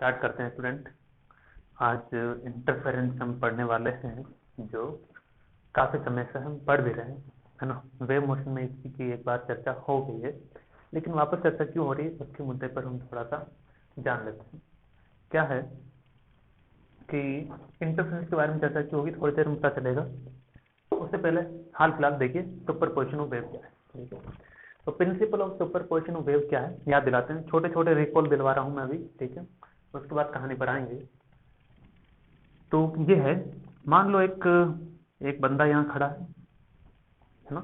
Start करते हैं student. आज इंटरफेरेंस हम पढ़ने वाले हैं, जो काफ़ी समय से हम पढ़ भी रहे हैं, है ना। वेव मोशन में इसकी की एक बार चर्चा हो गई है, लेकिन वापस चर्चा क्यों हो रही है उसके मुद्दे पर हम थोड़ा सा जान लेते हैं। क्या है कि इंटरफेरेंस के बारे में चर्चा क्यों होगी, थोड़ी देर में पता चलेगा। उससे पहले हाल फिलहाल देखिए सुपरपोजिशन ऑफ वेव क्या है। ठीक है, तो principle of superposition of wave क्या है याद दिलाते हैं। छोटे छोटे रिकॉल दिलवा रहा हूं मैं अभी, ठीक है, उसके बाद कहानी पर आएंगे। तो ये है, मान लो एक बंदा यहाँ खड़ा है ना,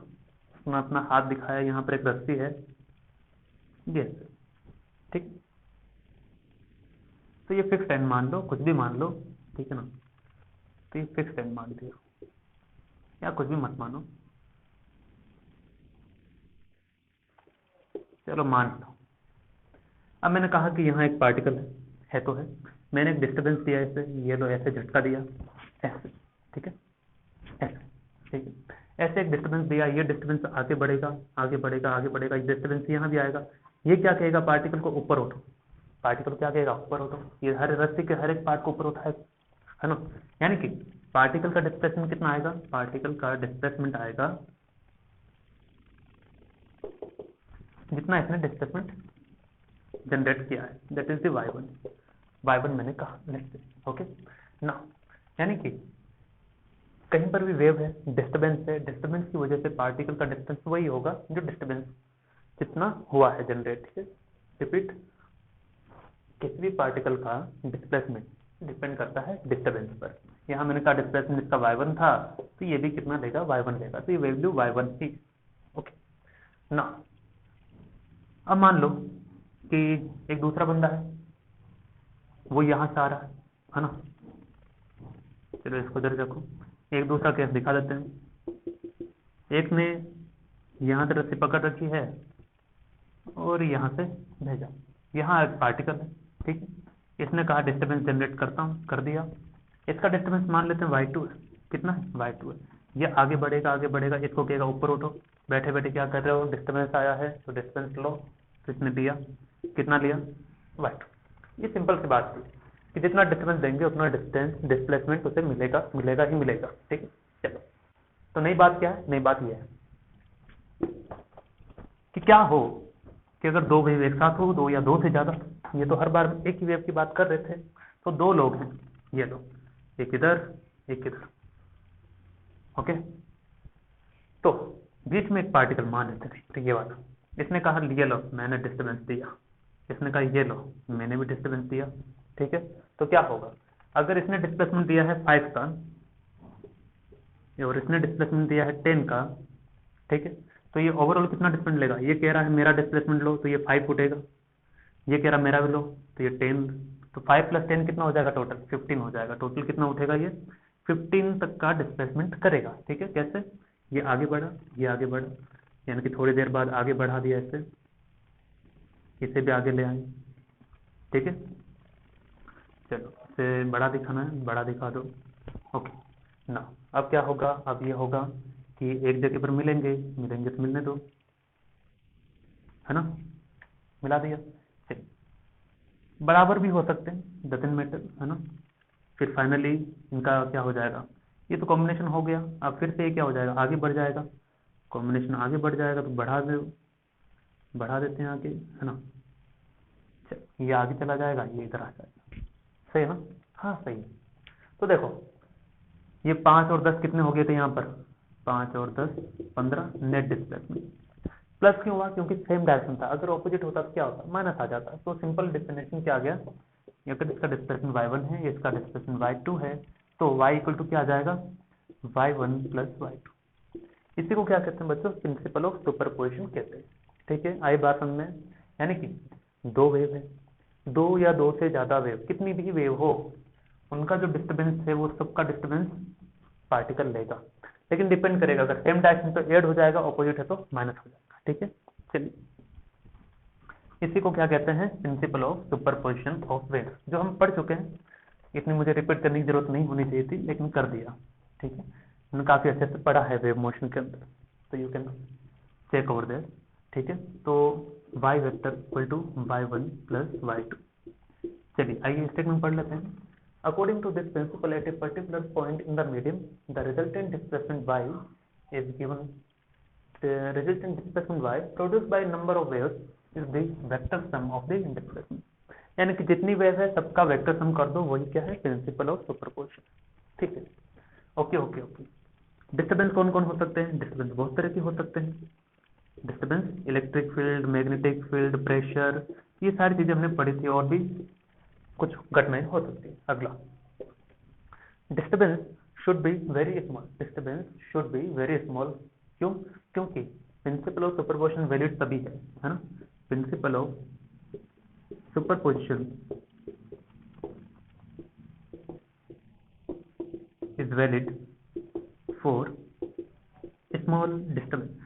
उसने अपना हाथ दिखाया, यहाँ पर एक रस्सी है, ये ठीक। तो ये फिक्स एंड मान लो, कुछ भी मान लो, ठीक है ना। तो ये फिक्स एंड मान दिया, या कुछ भी मत मानो, चलो मान लो। अब मैंने कहा कि यहाँ एक पार्टिकल है तो है, मैंने एक डिस्टर्बेंस दिया इसे, ये लो ऐसे झटका दिया ऐसे, ठीक है, ऐसे, ठीक है, ऐसे एक डिस्टर्बेंस दिया, ये डिस्टर्बेंस आगे बढ़ेगा आगे बढ़ेगा आगे बढ़ेगा, ये डिस्टर्बेंस यहाँ भी आएगा। ये क्या कहेगा, पार्टिकल को ऊपर उठो, पार्टिकल क्या कहेगा, ऊपर उठो। ये हर रस्सी के हर एक पार्ट को ऊपर उठाएगा, है ना। यानी कि पार्टिकल का डिस्प्लेसमेंट कितना आएगा, पार्टिकल का डिस्प्लेसमेंट आएगा जितना इसने डिस्प्लेसमेंट जनरेट किया है, दैट इज द y1 मैंने कहा, ओके ना। यानी कि कहीं पर भी वेव है, डिस्टर्बेंस है, डिस्टर्बेंस की वजह से पार्टिकल का डिस्टेंस वही होगा जो डिस्टर्बेंस जितना हुआ है जनरेट, ठीक है। रिपीट, किसी भी पार्टिकल का डिस्प्लेसमेंट डिपेंड करता है डिस्टर्बेंस पर। यहाँ मैंने कहा डिस्प्लेसमेंट इसका y1 था, तो ये भी कितना देगा, y1 देगा, तो ये वैल्यू y1 थी, ओके ना। अब मान लो कि एक दूसरा बंदा है, वो यहाँ से आ रहा है ना। चलो इसको इधर रखो, एक दूसरा केस दिखा देते हैं। एक ने यहाँ से रस्सी पकड़ रखी है और यहाँ से भेजा, यहाँ एक पार्टिकल है, ठीक है। इसने कहा डिस्टर्बेंस जनरेट करता हूँ, कर दिया। इसका डिस्टर्बेंस मान लेते हैं y2 है, कितना है, y2 है। ये आगे बढ़ेगा आगे बढ़ेगा, इसको कहेगा ऊपर उठो। बैठे बैठे क्या कर रहे हो, डिस्टर्बेंस आया है तो डिस्टर्बेंस लो, तो इसने दिया, कितना लिया, y2। ये सिंपल सी बात थी कि जितना डिस्टर्बेंस देंगे उतना डिस्प्लेसमेंट उसे मिलेगा मिलेगा ही मिलेगा, ठीक है। चलो, तो नई बात क्या है, नई बात यह है कि क्या हो कि अगर दो वेव एक साथ हो, दो या दो से ज्यादा, ये तो हर बार एक ही वेव की बात कर रहे थे। तो दो लोग हैं, ये लो, एक इधर एक इधर, ओके। तो बीच में एक पार्टिकल मान लेते थे, तो ये वाला, इसने कहा ये लो मैंने डिस्टर्बेंस दिया, इसने कहा ये लो मैंने भी डिस्टर्बेंस दिया, ठीक है। तो क्या होगा, अगर इसने डिस्प्लेसमेंट दिया है 5 का और इसने डिस्प्लेसमेंट दिया है 10 का, ठीक है, तो ये ओवरऑल कितना डिस्प्लेसमेंट लेगा, ये कह रहा है मेरा डिस्प्लेसमेंट लो, तो ये 5 उठेगा। ये कह रहा मेरा भी लो, तो ये 10, तो 5 + 10 कितना हो जाएगा, टोटल 15 हो जाएगा। टोटल कितना उठेगा, ये 15 तक का डिस्प्लेसमेंट करेगा, ठीक है। कैसे, ये आगे बढ़ा ये आगे बढ़ा, यानी कि थोड़ी देर बाद आगे बढ़ा दिया इसे, इसे भी आगे ले आए, ठीक है। चलो इसे बड़ा दिखाना है, बड़ा दिखा दो, ओके ना। अब क्या होगा, अब ये होगा कि एक जगह पर मिलेंगे मिलेंगे तो मिलने दो, है ना, मिला दिया। चलिए, बराबर भी हो सकते हैं, डजंट मैटर, है ना। फिर फाइनली इनका क्या हो जाएगा, ये तो कॉम्बिनेशन हो गया। अब फिर से ये क्या हो जाएगा, आगे बढ़ जाएगा, कॉम्बिनेशन आगे बढ़ जाएगा, तो बढ़ा देते हैं आगे, है ना। ये आगे चला जाएगा, ये इधर आ जाएगा, सही है ना, हाँ सही है। तो देखो ये 5 और 10 कितने हो गए थे यहाँ पर, 5 और 10 15 नेट डिस्प्लेसमेंट। प्लस क्यों हुआ, क्योंकि सेम डायरेक्शन था, अगर ऑपोजिट होता तो क्या होता, माइनस आ जाता। तो सिंपल डेफिनेशन क्या आ गया, अगर इसका डिस्प्लेसमेंट y1 है, इसका डिस्प्लेसमेंट y2 है, तो y = क्या आ जाएगा, y1 + y2। इसी को क्या कहते हैं बच्चों, प्रिंसिपल ऑफ सुपरपोजिशन कहते हैं, ठीक है। आई बात समझ में, यानी कि दो वेव है, दो या दो से ज्यादा वेव, कितनी भी वेव हो, उनका जो डिस्टर्बेंस है वो सबका डिस्टर्बेंस पार्टिकल लेगा, लेकिन डिपेंड करेगा, अगर सेम डायरेक्शन तो ऐड हो जाएगा, ऑपोजिट है तो माइनस हो जाएगा, ठीक है। चलिए, इसी को क्या कहते हैं, principle of superposition of wave, जो हम पढ़ चुके हैं, इतनी मुझे रिपीट करने की जरूरत नहीं होनी चाहिए थी, लेकिन कर दिया, ठीक है। मैंने काफी अच्छे से पढ़ा है वेव मोशन के अंदर, तो you can check over there, ठीक है। तो y वेक्टर = y1 + y2, चलिए आइए स्टेटमेंट पढ़ लेते हैं। According to this principle at a particular point in the medium the resultant displacement y is given. The resultant displacement y produced by number of waves is the vector sum of the displacement। यानी कि जितनी wave है सबका vector sum कर दो, वही क्या है, प्रिंसिपल ऑफ सुपरपोजिशन। ठीक है, ओके ओके ओके। डिस्टर्बेंस कौन कौन हो सकते हैं? डिस्टर्बेंस बहुत तरह के हो सकते हैं। Disturbance electric field, magnetic field, pressure, ये सारी चीजें हमने पढ़ी थी, और भी कुछ घटनाएं हो सकती है। अगला, disturbance should be very small. Disturbance should be very small. क्यों? क्योंकि प्रिंसिपल ऑफ सुपरपोजिशन वैलिड तभी है ना। Principle of superposition is valid for small disturbance.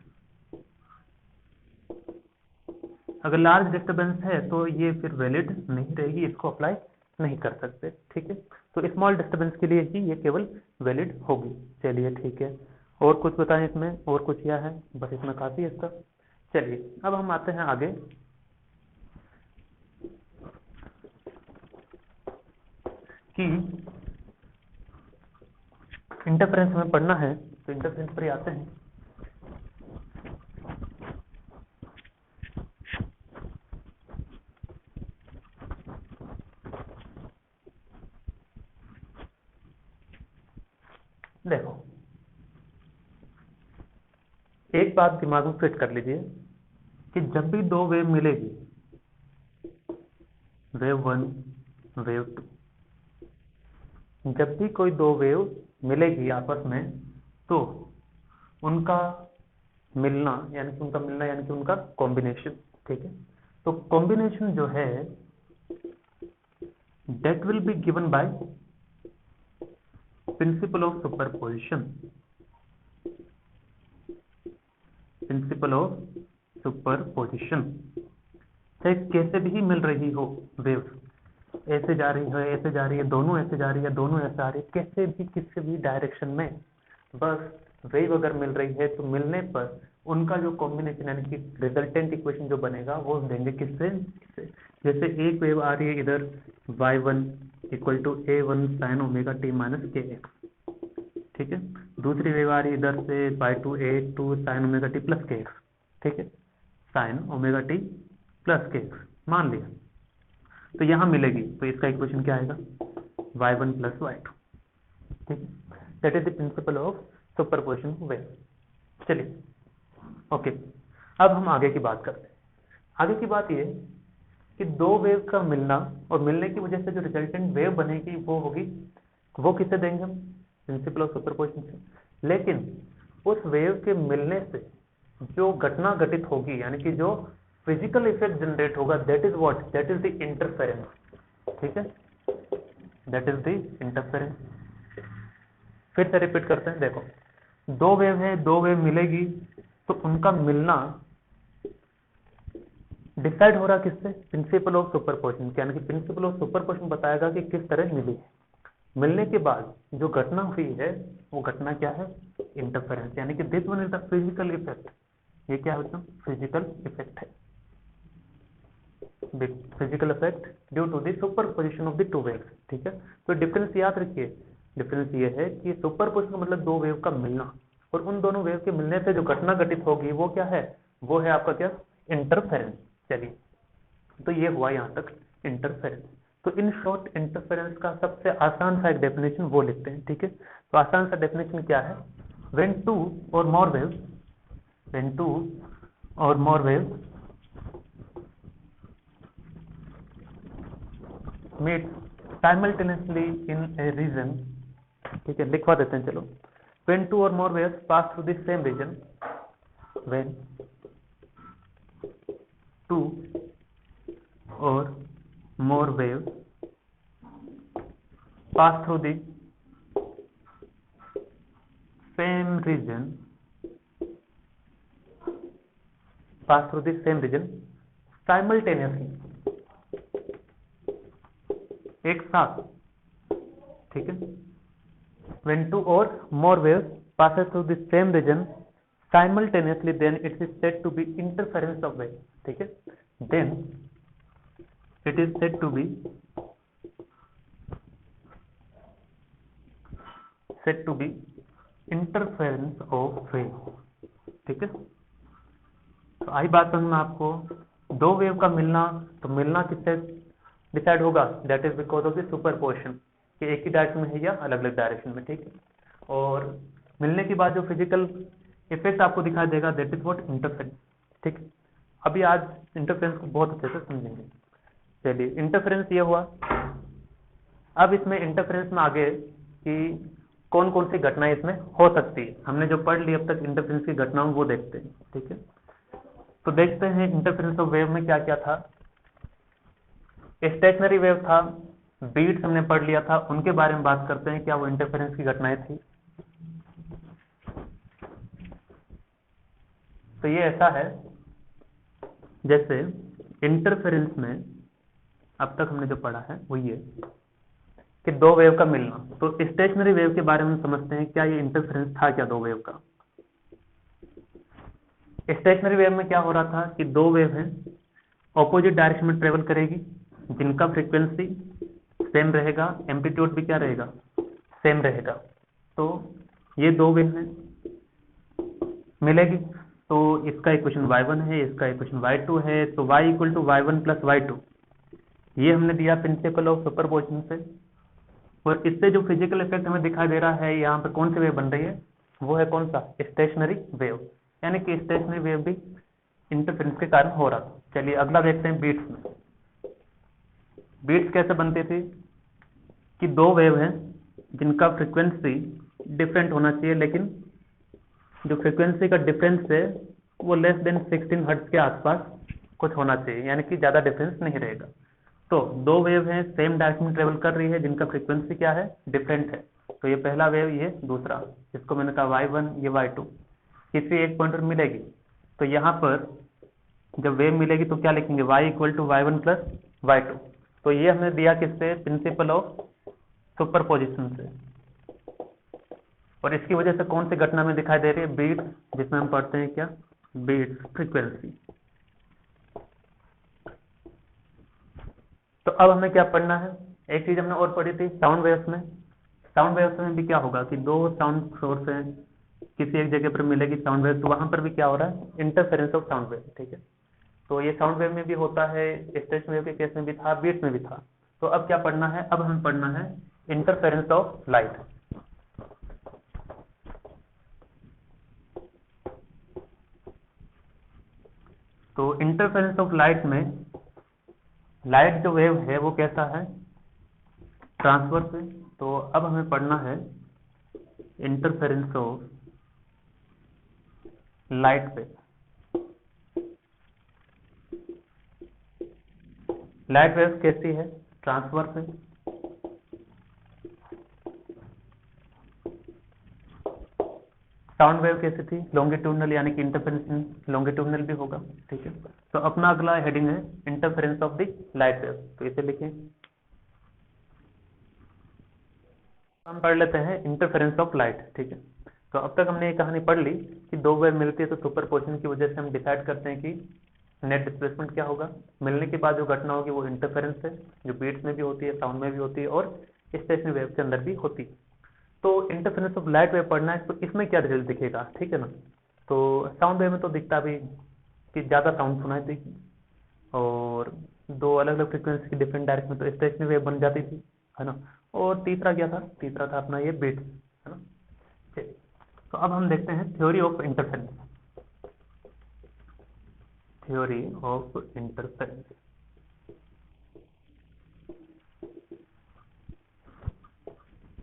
अगर लार्ज डिस्टर्बेंस है तो ये फिर वैलिड नहीं रहेगी, इसको अप्लाई नहीं कर सकते। ठीक है, तो स्मॉल डिस्टर्बेंस के लिए ही ये केवल वैलिड होगी। चलिए ठीक है, और कुछ बताएं इसमें, और कुछ क्या है? बस इतना काफी है इसका। चलिए अब हम आते हैं आगे कि इंटरफेरेंस हमें पढ़ना है, तो इंटरफेरेंस पर ही आते हैं। देखो, एक बात दिमाग में फिट कर लीजिए कि जब भी दो वेव मिलेगी, वेव 1, वेव 2, जब भी कोई दो वेव मिलेगी आपस में, तो उनका मिलना यानी कि उनका कॉम्बिनेशन। ठीक है, तो कॉम्बिनेशन जो है that will be given by principle of superposition। Principle of superposition. चाहे कैसे भी मिल रही हो वेव, ऐसे जा रही है, ऐसे जा रही है, दोनों ऐसे जा रही है, दोनों ऐसे आ रही है, कैसे भी किसी भी डायरेक्शन में, बस वेव अगर मिल रही है तो मिलने पर उनका जो कॉम्बिनेशन यानी कि रिजल्टेंट इक्वेशन जो बनेगा वो देंगे किससे? जैसे एक वेव आ रही है इधर y1 equal to a1 sin omega t minus kx। ठीक है, दूसरी वेव आ रही है इधर से y2 a2 sin omega t plus kx। ठीक है, sin omega t plus kx मान लिया, तो यहां मिलेगी, तो इसका इक्वेशन क्या आएगा? y1 plus y2। ठीक है, that is the principle of superposition wave. चलिए ओके, अब हम आगे की बात करते हैं। आगे की बात ये कि दो वेव का मिलना और मिलने की वजह से जो रिजल्टेंट वेव बनेगी वो होगी, वो किसे देंगे हम? प्रिंसिपल ऑफ सुपरपोजिशन से। लेकिन उस वेव के मिलने से जो घटना घटित होगी यानी कि जो फिजिकल इफेक्ट जनरेट होगा, that is what? That is the interference. ठीक है, दैट इज द इंटरफेरेंस। फिर से रिपीट करते हैं। देखो, दो वेव है, दो वेव मिलेगी तो उनका मिलना डिसाइड हो रहा किससे? Principle of superposition. यानी कि प्रिंसिपल ऑफ सुपरपोजिशन बताएगा कि किस तरह मिली है। मिलने के बाद जो घटना हुई है वो घटना क्या है? इंटरफेरेंस। यानी कि this one is the physical effect. ये क्या है? फिजिकल इफेक्ट है, physical effect due to the superposition of the two waves. ठीक है, तो डिफरेंस याद रखिए। डिफरेंस ये है कि सुपरपोजिशन का मतलब दो वेव का मिलना, और उन दोनों वेव के मिलने से जो घटना घटित होगी वो क्या है? वो है आपका क्या? इंटरफेरेंस। चलिए, तो ये हुआ यहां तक इंटरफेरेंस। तो इन शॉर्ट इंटरफेरेंस का सबसे आसान सा एक डेफिनेशन वो लिखते हैं। ठीक है, तो आसान सा डेफिनेशन क्या है? When two or more waves, when two or more waves meet simultaneously in a region. ठीक है, लिखवा देते हैं चलो। When two or more waves pass through the same region, when two or more waves pass through the same region, pass through the same region simultaneously, एक साथ। ठीक है, when two or more waves passes through the same region simultaneously, then it is said to be interference of wave। ठीक है, then it is said to be said to be interference of wave. ठीक है, तो आई बात समझ में आपको। दो वेव का मिलना, तो मिलना किससे डिसाइड होगा? That is because of the superposition, कि एक ही डायरेक्शन में है या अलग अलग डायरेक्शन में। ठीक है, और मिलने के बाद जो फिजिकल इफेक्ट आपको दिखाई देगा दैट इज व्हाट? इंटरफेरेंस। ठीक है, अभी आज इंटरफेरेंस को बहुत अच्छे से समझेंगे। चलिए, इंटरफेरेंस ये हुआ। अब इसमें इंटरफेरेंस में आगे कि कौन कौन सी घटनाएं इसमें हो सकती है, हमने जो पढ़ ली अब तक इंटरफेरेंस की घटनाओं वो देखते हैं। ठीक है, तो देखते हैं इंटरफेरेंस ऑफ वेव में क्या क्या था। स्टेशनरी वेव था, बीट्स हमने पढ़ लिया था, उनके बारे में बात करते हैं, क्या वो इंटरफेरेंस की घटनाएं थी। तो ये ऐसा है, जैसे इंटरफेरेंस में अब तक हमने जो पढ़ा है वो ये कि दो वेव का मिलना। तो स्टेशनरी वेव के बारे में समझते हैं, क्या ये इंटरफेरेंस था क्या दो वेव का? स्टेशनरी वेव में क्या हो रहा था कि दो वेव हैं, ऑपोजिट डायरेक्शन में ट्रेवल करेगी, जिनका फ्रीक्वेंसी सेम रहेगा, एम्पलीट्यूड भी क्या रहेगा? सेम रहेगा। तो ये दो वेव हैं, मिलेगी, तो इसका इक्वेशन y1 है, इसका इक्वेशन y2 है, तो y equal to y1 plus y2, ये हमने दिया प्रिंसिपल ऑफ सुपरपोजिशन से। और इससे जो फिजिकल इफेक्ट हमें दिखाई दे रहा है, यहाँ पे कौन सी वेव बन रही है? वो है कौन सा? Stationary wave. यानी कि स्टेशनरी वेव भी इंटरफेरेंस के कारण हो रहा था। चलिए अगला देखते हैं बीट्स में। बीट्स कैसे बनती थी? कि दो वेव हैं जिनका फ्रीक्वेंसी डिफरेंट होना चाहिए, लेकिन जो फ्रीक्वेंसी का डिफरेंस है वो लेस देन 16 हर्ट्ज के आसपास कुछ होना चाहिए, यानी कि ज्यादा डिफरेंस नहीं रहेगा। तो दो वेव हैं, सेम डायरेक्शन में ट्रेवल कर रही है, जिनका फ्रीक्वेंसी क्या है? डिफरेंट है। तो ये पहला वेव, ये दूसरा, इसको मैंने कहा y1, ये y2, किसी एक पॉइंट पर मिलेगी। तो यहाँ पर जब वेव मिलेगी तो क्या लिखेंगे? y equal to y1 plus y2। तो ये हमने दिया किससे? प्रिंसिपल ऑफ सुपरपोजिशन से। और इसकी वजह से कौन सी घटना में दिखाई दे रही है? बीट, जिसमें हम पढ़ते हैं क्या? Beat frequency. तो अब हमें क्या पढ़ना है? एक चीज हमने और पढ़ी थी साउंड वेव्स में। साउंड वेव्स में भी क्या होगा कि दो साउंड सोर्स हैं, किसी एक जगह पर मिलेगी साउंड वेव, तो वहां पर भी क्या हो रहा है? Interference of sound wave. ठीक है, तो ये साउंड वेव में भी होता है, स्टेशन वेव के केस में भी था, बीट्स में भी था। तो अब क्या पढ़ना है? अब हमें पढ़ना है इंटरफेरेंस ऑफ लाइट। तो इंटरफेरेंस ऑफ लाइट में, लाइट जो वेव है वो कैसा है? ट्रांसवर्स है। तो अब हमें पढ़ना है interference of light wave. Light wave कैसी है? ट्रांसवर्स है। साउंड वेव कैसी थी? लॉन्गिट्यूडनल, यानी कि इंटरफेरेंस लॉन्गिट्यूडनल भी होगा। ठीक है, तो अपना अगला हेडिंग है interference of the light wave. तो इसे लिखें, हम पढ़ लेते हैं इंटरफेरेंस ऑफ लाइट। ठीक है, तो अब तक हमने ये कहानी पढ़ ली कि दो वेव मिलती है तो सुपरपोजिशन की वजह से हम डिसाइड करते हैं कि नेट डिस्प्लेसमेंट क्या होगा। मिलने के बाद जो घटना होगी वो इंटरफेरेंस है, जो बीट्स में भी होती है, साउंड में भी होती है, और स्टेशनरी वेव के अंदर भी होती है। तो इंटरफेरेंस ऑफ लाइट वेव पढ़ना है, तो इसमें क्या रिजल्ट दिखेगा? ठीक है ना। तो साउंड वेव में तो दिखता भी कि ज्यादा साउंड सुनाई देगी, और दो अलग अलग फ्रीक्वेंसी की डिफरेंट डायरेक्शन में तो स्टेशनरी वेव बन जाती थी, है ना। और तीसरा क्या था? तीसरा था अपना ये बीट्स, है ना। चलिए, तो अब हम देखते हैं theory of interference. Theory of interference.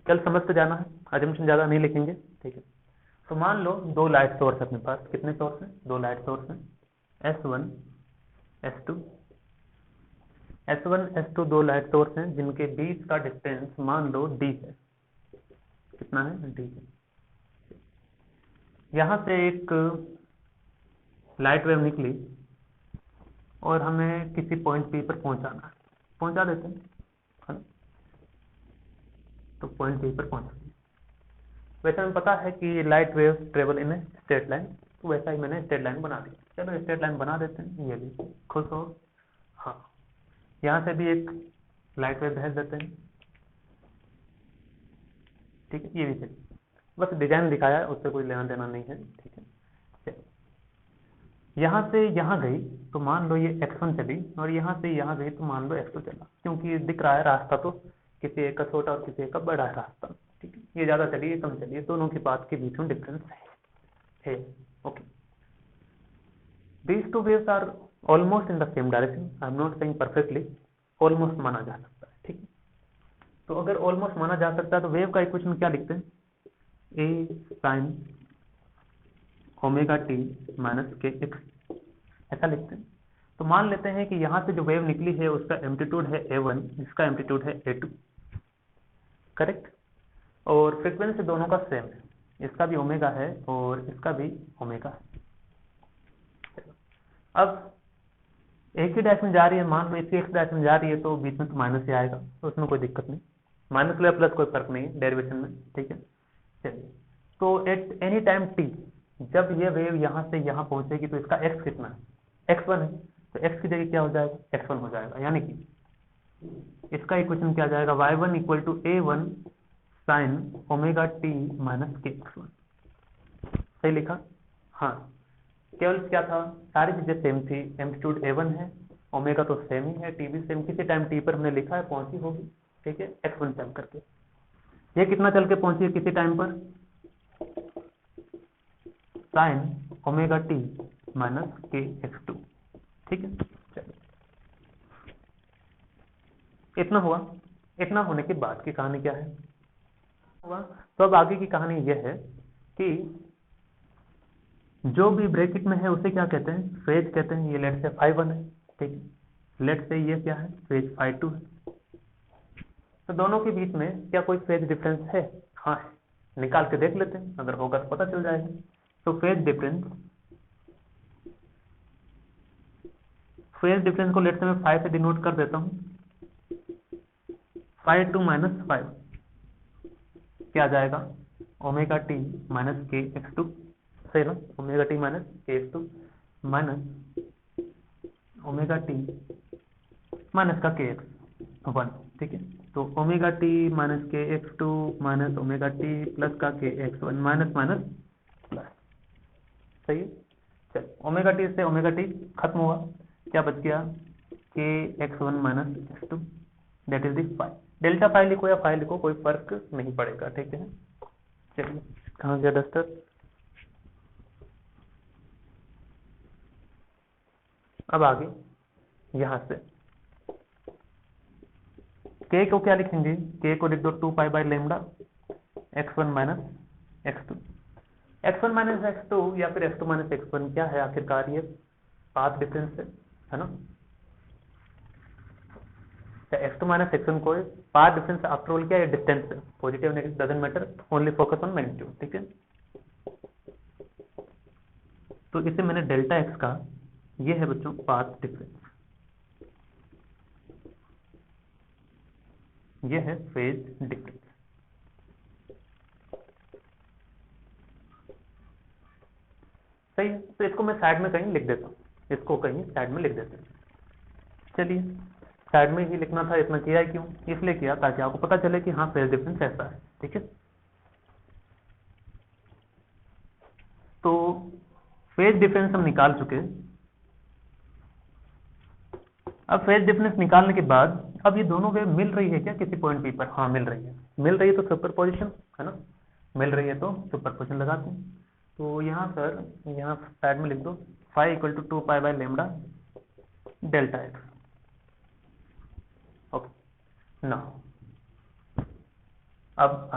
कल समझते जाना है, अजम्पशन ज्यादा नहीं लिखेंगे। ठीक है, तो मान लो दो लाइट सोर्स है अपने पास। कितने सोर्स हैं? दो लाइट सोर्स हैं, S1 S2। S1 S2 दो लाइट सोर्स हैं जिनके बीच का डिस्टेंस मान लो d है। कितना है? d है। यहां से एक लाइट वेव निकली और हमें किसी पॉइंट P पर पहुंचाना है, पहुंचा देते हैं, है ना। तो पॉइंट P पर पहुंचा। वैसे हमें पता है कि light wave travel in straight line, तो वैसा ही मैंने स्ट्रेट लाइन बना दी। चलो स्ट्रेट लाइन बना देते हैं, ये भी खुश हो। हाँ, यहाँ से भी एक लाइट वेव भेज देते हैं। ठीक है, ये भी चलिए। बस डिजाइन दिखाया है, उससे कोई लेना देना नहीं है, ठीक है। चलिए, यहाँ से यहाँ गई तो मान लो ये x1 चली, और यहाँ से यहाँ गई तो मान लो x2 चला, क्योंकि दिख रहा है रास्ता तो किसी एक का छोटा और किसी एक का बड़ा है रास्ता, ठीक है। ये ज्यादा चली, ये कम चली, दोनों की पाथ के बीच में डिफरेंस है। Okay, these two waves are almost in the same direction, I am not saying perfectly, almost माना जा सकता है, ठीक है। तो अगर ऑलमोस्ट माना जा सकता है तो वेव का इक्वेशन क्या लिखते हैं, ए साइन ओमेगा टी माइनस के एक्स, ऐसा लिखते हैं। तो मान लेते हैं कि यहाँ से जो वेव निकली है उसका एम्पलीट्यूड है A1, इसका एम्पलीट्यूड है A2, करेक्ट, और फ्रीक्वेंसी दोनों का सेम है, इसका भी ओमेगा है और इसका भी ओमेगा है। अब एक ही डायरेक्शन जा रही है, मान लो इसकी एक्स डायरेक्शन जा रही है, तो बीच में तो माइनस ही आएगा, तो उसमें कोई दिक्कत नहीं, माइनस या प्लस कोई फर्क नहीं है डेरिवेशन में, ठीक है। चलिए, तो एट एनी टाइम टी, जब ये वेव यहाँ से यहाँ पहुंचेगी तो इसका एक्स कितना है, x1 है, तो x की जगह क्या हो जाएगा, x1 हो जाएगा, यानी कि इसका इक्वेशन क्या आ जाएगा, y1 equal to A1 sine omega t minus k x1, सही लिखा। हाँ, केवल क्या था, सारी चीजें सेम थी, एम्पलीट्यूड A1 है, ओमेगा तो सेम ही है, टी भी सेम, किसी टाइम टी पर हमने लिखा है पहुंची होगी, ठीक है, x1 चल करके। ये कितना चल के पहुंची है किसी टाइम पर, साइन ओमेगा टी माइनस के x2, ठीक है। चलिए, इतना हुआ, इतना होने के बाद की कहानी क्या है हुआ, तो अब आगे की कहानी यह है कि जो भी ब्रैकेट में है उसे क्या कहते हैं, फेज कहते हैं। ये लेट से φ1 है, ठीक है, लेट से ये क्या है, फेज φ2 है। तो दोनों के बीच में क्या कोई फेज डिफरेंस है, हाँ है, निकाल के देख लेते हैं, अगर होगा तो पता चल जाएगा। तो फेज डिफरेंस को लेट से मैं 5 से डिनोट कर देता हूं, φ2 माइनस 5 क्या आ जाएगा, ओमेगा टी माइनस के x2, सही ना, ओमेगा टी माइनस के x2 minus omega t minus का के x1, ठीक है। तो ओमेगा टी माइनस के x2 minus omega T plus का के x1 माइनस माइनस प्लस, सही है। चल, ओमेगा टी से ओमेगा टी खत्म हुआ, क्या बच गया, k x1 minus x2, that is the phi. Delta phi लिखो या फाई लिखो कोई फर्क नहीं पड़ेगा, ठीक है। चलिए, कहाँ गया डस्टर, अब आगे यहां से k को क्या लिखेंगे, k को लिख दो 2 पाई lambda x1 minus x2, x1 minus x2 या फिर x2 माइनस x1 क्या है आखिरकार, ये पाथ डिफरेंस है ना। x2 माइनस x1 को पाथ डिफरेंस आफ्टर ऑल क्या है, डिस्टेंस है, positive negative doesn't matter, only focus on magnitude, ठीक है। तो इसे मैंने डेल्टा एक्स का, ये है बच्चों पाथ डिफरेंस, ये है फेज डिफरेंस, सही है। तो इसको मैं साइड में कहीं लिख देता हूँ, इसको कहीं साइड में लिख देते हैं। चलिए, साइड में ही लिखना था, इतना किया है क्यों, इसलिए किया ताकि आपको पता चले कि हाँ फेज डिफरेंस ऐसा है, ठीक है। तो फेज डिफरेंस हम निकाल चुके, अब फेज डिफरेंस निकालने के बाद अब ये दोनों वेव मिल रही है क्या किसी पॉइंट पी पर, हाँ मिल रही है, मिल रही है तो सुपरपोजिशन है ना, मिल रही है तो सुपरपोजिशन लगाते हैं। तो यहाँ सर, यहाँ साइड में लिख दो phi equal to 2 pi by lambda delta x, okay. Now अब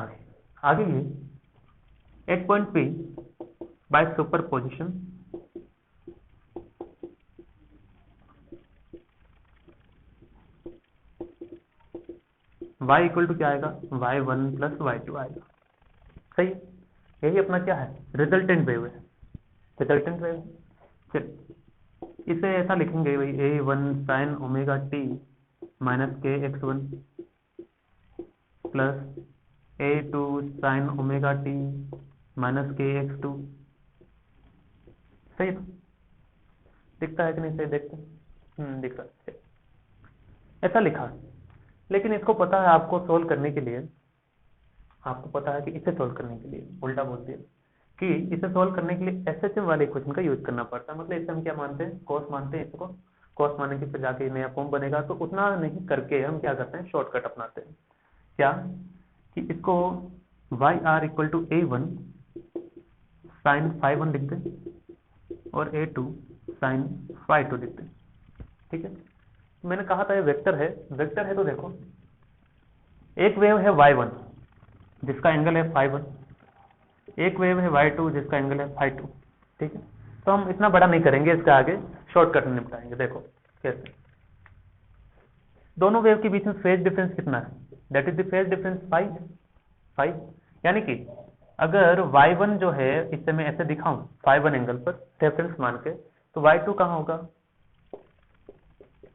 आगे ये at point P by superposition y equal to क्या आएगा, y1 प्लस y2 आएगा, सही। यही अपना क्या है, रिजल्टेंट वेव है, रिजल्टेंट वेव। चल इसे ऐसा लिखेंगे भाई, a1 sine omega t minus k x1 plus a2 sign omega t minus के x2, सही ना, दिखता है कि नहीं, सही देखते दिख रहा है, ऐसा लिखा। लेकिन इसको पता है आपको सोल्व करने के लिए आपको पता है कि इसे सोल्व करने के लिए उल्टा बोल दिया कि इसे सोल्व करने के लिए एसएचएम वाले इक्वेशन का यूज करना पड़ता है। मतलब इसे हम क्या मानते हैं, कॉस मानते हैं इसको। कॉस मानने के फिर जाके नया फॉर्म बनेगा, तो उतना नहीं करके हम क्या करते हैं, शॉर्टकट अपनाते हैं। क्या कि इसको y r equal to A1 sine φ1 लिख दें और A2 साइन φ2 लिख दें। ठीक है, मैंने कहा था ये वेक्टर है। वेक्टर है तो देखो, एक वेव है y1 जिसका एंगल है φ1, एक वेव है y2 जिसका एंगल है φ2। ठीक है, तो हम इतना बड़ा नहीं करेंगे, इसका आगे शॉर्टकट में निपटाएंगे। देखो कैसे, दोनों वेव के बीच में फेज डिफरेंस कितना है, that is the phase difference five. यानी कि अगर y1 जो है, इससे मैं ऐसे दिखाऊं φ1 एंगल पर रेफरेंस मान के, तो y2 कहाँ होगा,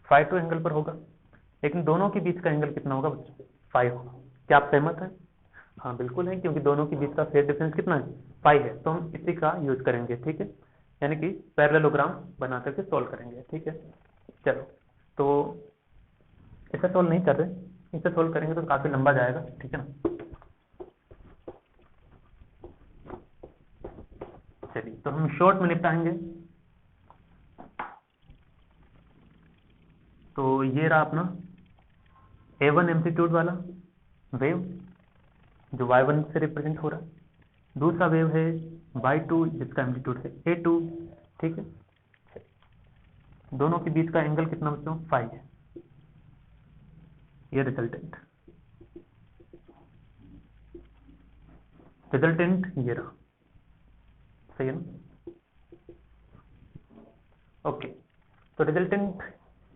φ2 एंगल पर होगा। लेकिन दोनों के बीच का एंगल कितना होगा बच्चों, 5 होगा। क्या आप सहमत हैं? हाँ बिल्कुल है, क्योंकि दोनों के बीच का फेज डिफरेंस कितना है, 5 है। तो हम इसी का यूज करेंगे। ठीक है, यानी कि पैरेललोग्राम बना करके सोल्व करेंगे। ठीक है, चलो तो इसे सोल्व नहीं कर रहे, इसे सोल्व करेंगे तो काफी लंबा जाएगा। ठीक है ना, चलिए तो हम शॉर्ट में निपटाएंगे। तो ये रहा अपना A1 एम्पलीट्यूड वाला वेव जो y1 से रिप्रेजेंट हो रहा है। दूसरा वेव है y2 जिसका एम्पलीट्यूड है A2। ठीक है, दोनों के बीच का एंगल कितना बच्चों, 5 है। ये रिजल्टेंट ये रहा, सही है ना। ओके, तो रिजल्टेंट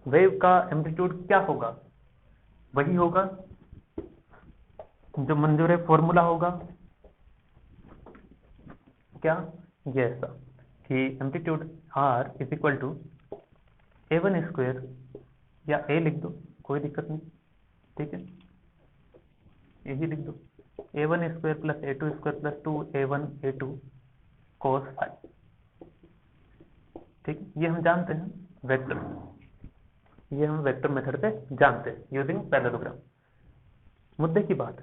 वेव का एम्पलीट्यूड क्या होगा, वही होगा जो मंजूर है फॉर्मूला होगा। क्या ये ऐसा कि amplitude R is equal to A1 square, या A लिख दो कोई दिक्कत नहीं। ठीक है, यही लिख दो, A1 square plus A2 square plus 2A1 A2 cos five. ठीक, ये हम जानते हैं वेक्टर, ये हम वेक्टर मेथड से जानते हैं यूजिंग पैरेललोग्राम। मुद्दे की बात,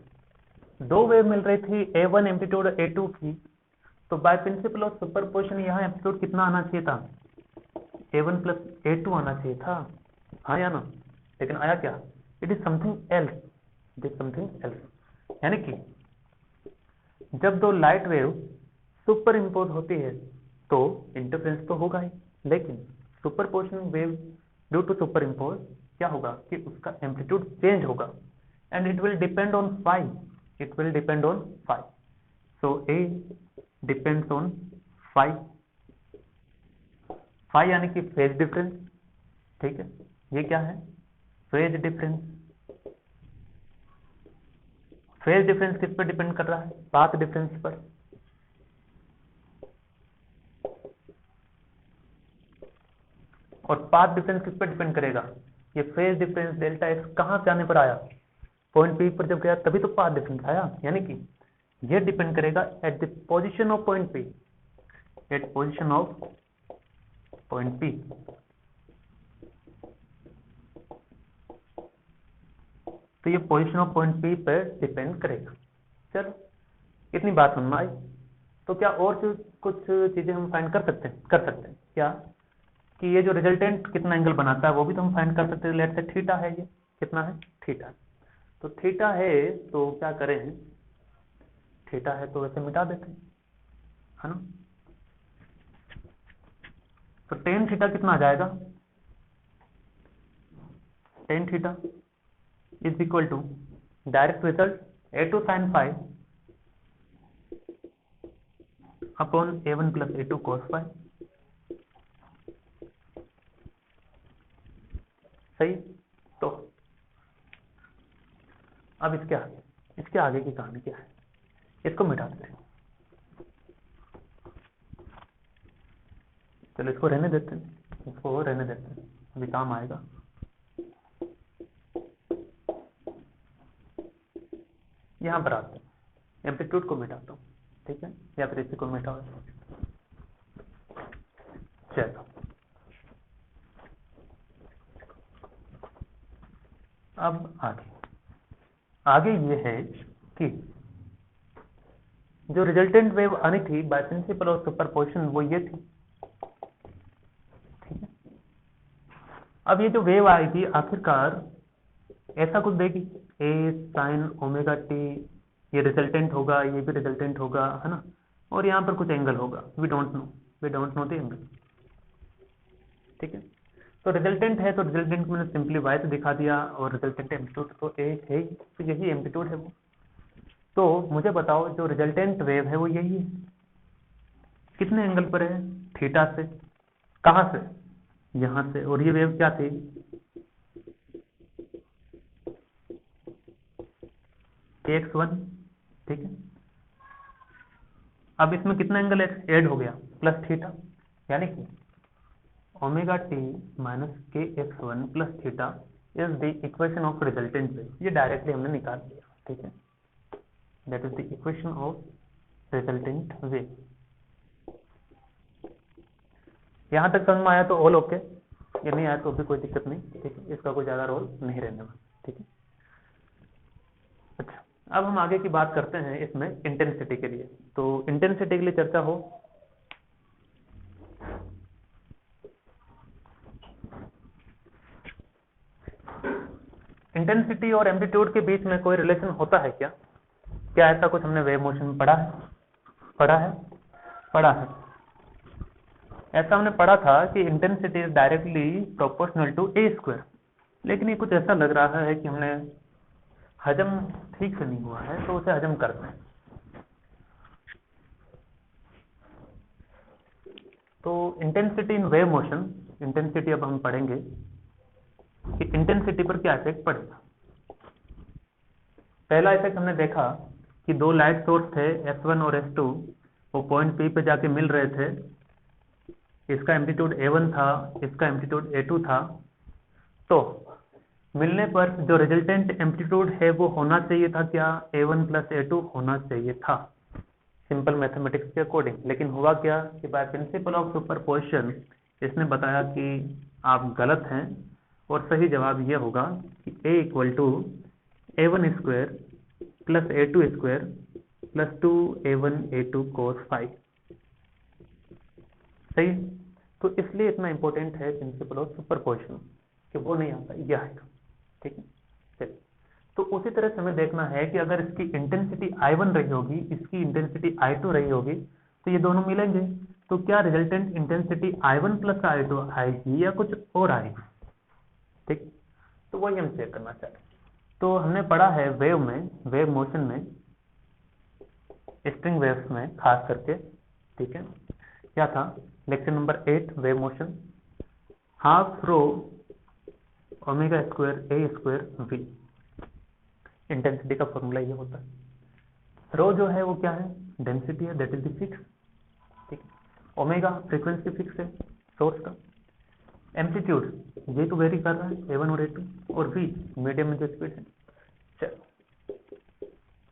दो वेव मिल रही थी A1 एम्पलीट्यूड A2 की, तो बाय प्रिंसिपल ऑफ सुपरपोजिशन यहाँ एम्पलीट्यूड कितना आना चाहिए था, A1 प्लस A2 आना चाहिए था, हाँ या ना। लेकिन आया क्या, it is something else, it is something else. यानी कि जब दो लाइट वेव सुपर इम्पोज होती है तो इंटरफेरेंस तो होगा ही, लेकिन superposition wave due to superimpose क्या होगा कि उसका एम्पलीट्यूड चेंज होगा, and it will depend on five, it will depend on five. So a depends on five, five यानी कि फेज डिफरेंस। ठीक है, ये क्या है, फेज डिफरेंस। फेज डिफरेंस किस पर डिपेंड कर रहा है, पाथ डिफरेंस पर। और पाथ डिफरेंस किस पर डिपेंड करेगा, ये फेज डिफरेंस डेल्टा एक्स कहां से आने पर आया, पॉइंट पी पर जब गया तभी तो पाथ डिफरेंस आया। यानी कि ये डिपेंड करेगा at the position of point P, at position of point P. तो ये पोजीशन ऑफ पॉइंट पी पर डिपेंड करेगा। चलो इतनी बात समझ में आई। तो क्या और कुछ चीजें हम फाइंड कर सकते हैं, क्या कि ये जो रिजल्टेंट कितना एंगल बनाता है वो भी तो हम फाइंड कर सकते हैं। लेट से थीटा है, ये कितना है, थीटा। तो थीटा है तो क्या करें, थीटा है तो वैसे मिटा देते हैं, है ना। तो टेन थीटा कितना आ जाएगा, tan theta is equal to direct result A2 sine five upon A1 plus A2 cos five. सही, तो अब इसके आगे की कहानी क्या है, इसको मिटा देते हैं। चलो इसको रहने देते हैं, इसको रहने देते हैं, अभी काम आएगा। यहां पर आते हैं, एम्पलीट्यूड को मिटाता हूं। ठीक है, या फिर इसी को मिटाओ। चलो अब आगे ये है कि जो रिजल्टेंट वेव आनी थी बाय प्रिंसिपल ऑफ सुपरपोजिशन वो ये थी, ठीक है। अब ये जो वेव आएगी आखिरकार ऐसा कुछ देगी, ए साइन ओमेगा टी, ये रिजल्टेंट होगा, ये भी रिजल्टेंट होगा, है ना, और यहाँ पर कुछ एंगल होगा, we don't know the angle, ठीक है। तो रिजल्टेंट है तो रिजल्टेंट को मैंने सिंपली वाई से दिखा दिया, और रिजल्टेंट एम्पलीट्यूड तो ए है, तो यही एम्पलीट्यूड है वो। तो मुझे बताओ जो रिजल्टेंट वेव है वो यही है, कितने एंगल पर है, थीटा से, कहां से, यहां से, और ये वेव क्या थी, kx1, ठीक है। अब इसमें कितना एंगल ऐड हो गया, प्लस थीटा, यानी कि omega t minus kx1 plus theta is the equation of resultant wave. ये डायरेक्टली हमने निकाल लिया, ठीक है, that is the equation of resultant wave. यहां तक समझ में आया तो ऑल ओके, ये नहीं आया तो भी कोई दिक्कत नहीं, ठीक है, इसका कोई ज्यादा रोल नहीं रहने वाला, ठीक है। अच्छा, अब हम आगे की बात करते हैं इसमें इंटेंसिटी के लिए। तो इंटेंसिटी के लिए चर्चा हो, इंटेंसिटी और एम्पलीट्यूड के बीच में कोई रिलेशन होता है क्या, क्या ऐसा कुछ हमने वेव मोशन में पढ़ा है। ऐसा हमने पढ़ा था कि intensity is directly proportional to A square, लेकिन ये कुछ ऐसा लग रहा है कि हमने हजम ठीक से नहीं हुआ है, तो उसे हजम करते हैं। तो intensity in wave motion, intensity अब हम पढ़ेंगे कि इंटेंसिटी पर क्या इफेक्ट पड़ेगा। पहला इफेक्ट हमने देखा कि दो लाइट सोर्स थे S1 और S2, वो पॉइंट P पे जाके मिल रहे थे, इसका एम्पलीट्यूड A1 था, इसका एम्पलीट्यूड A2 था। तो मिलने पर जो रिजल्टेंट एम्पलीट्यूड है वो होना चाहिए था क्या, A1 प्लस A2 होना चाहिए था, सिंपल मैथमेटिक्स के अकॉर्डिंग। लेकिन हुआ क्या कि बाय प्रिंसिपल ऑफ सुपरपोजिशन इसने बताया कि आप गलत हैं, और सही जवाब ये होगा कि A equal to A1 square plus A2 square plus 2A1 A2 cos phi, सही। तो इसलिए इतना इंपॉर्टेंट है प्रिंसिपल ऑफ सुपरपोजिशन कि वो नहीं आता, यह आएगा, ठीक है। चलिए, तो उसी तरह से हमें देखना है कि अगर इसकी इंटेंसिटी I1 रही होगी, इसकी इंटेंसिटी I2 रही होगी, तो ये दोनों मिलेंगे, तो क्या resultant intensity I1 plus I2 आएगी या कुछ और आएगी, ठीक। तो वही हम चेक करना चाहते हैं। तो हमने पढ़ा है वेव मोशन में, स्ट्रिंग वेव्स में खास करके, ठीक है, क्या था, lecture number 8 wave motion, half rho omega square ए स्क्वायर वी, इंटेंसिटी का फॉर्मूला ये होता है। रो जो है वो क्या है, डेंसिटी है, दैट इज द फिक्स, ठीक है। ओमेगा फ्रीक्वेंसी फिक्स है सोर्स का, एम्पलीट्यूड ये तो वेरी कर रहा है A1 और A2, और V मीडियम में जो स्पीड है, चलो,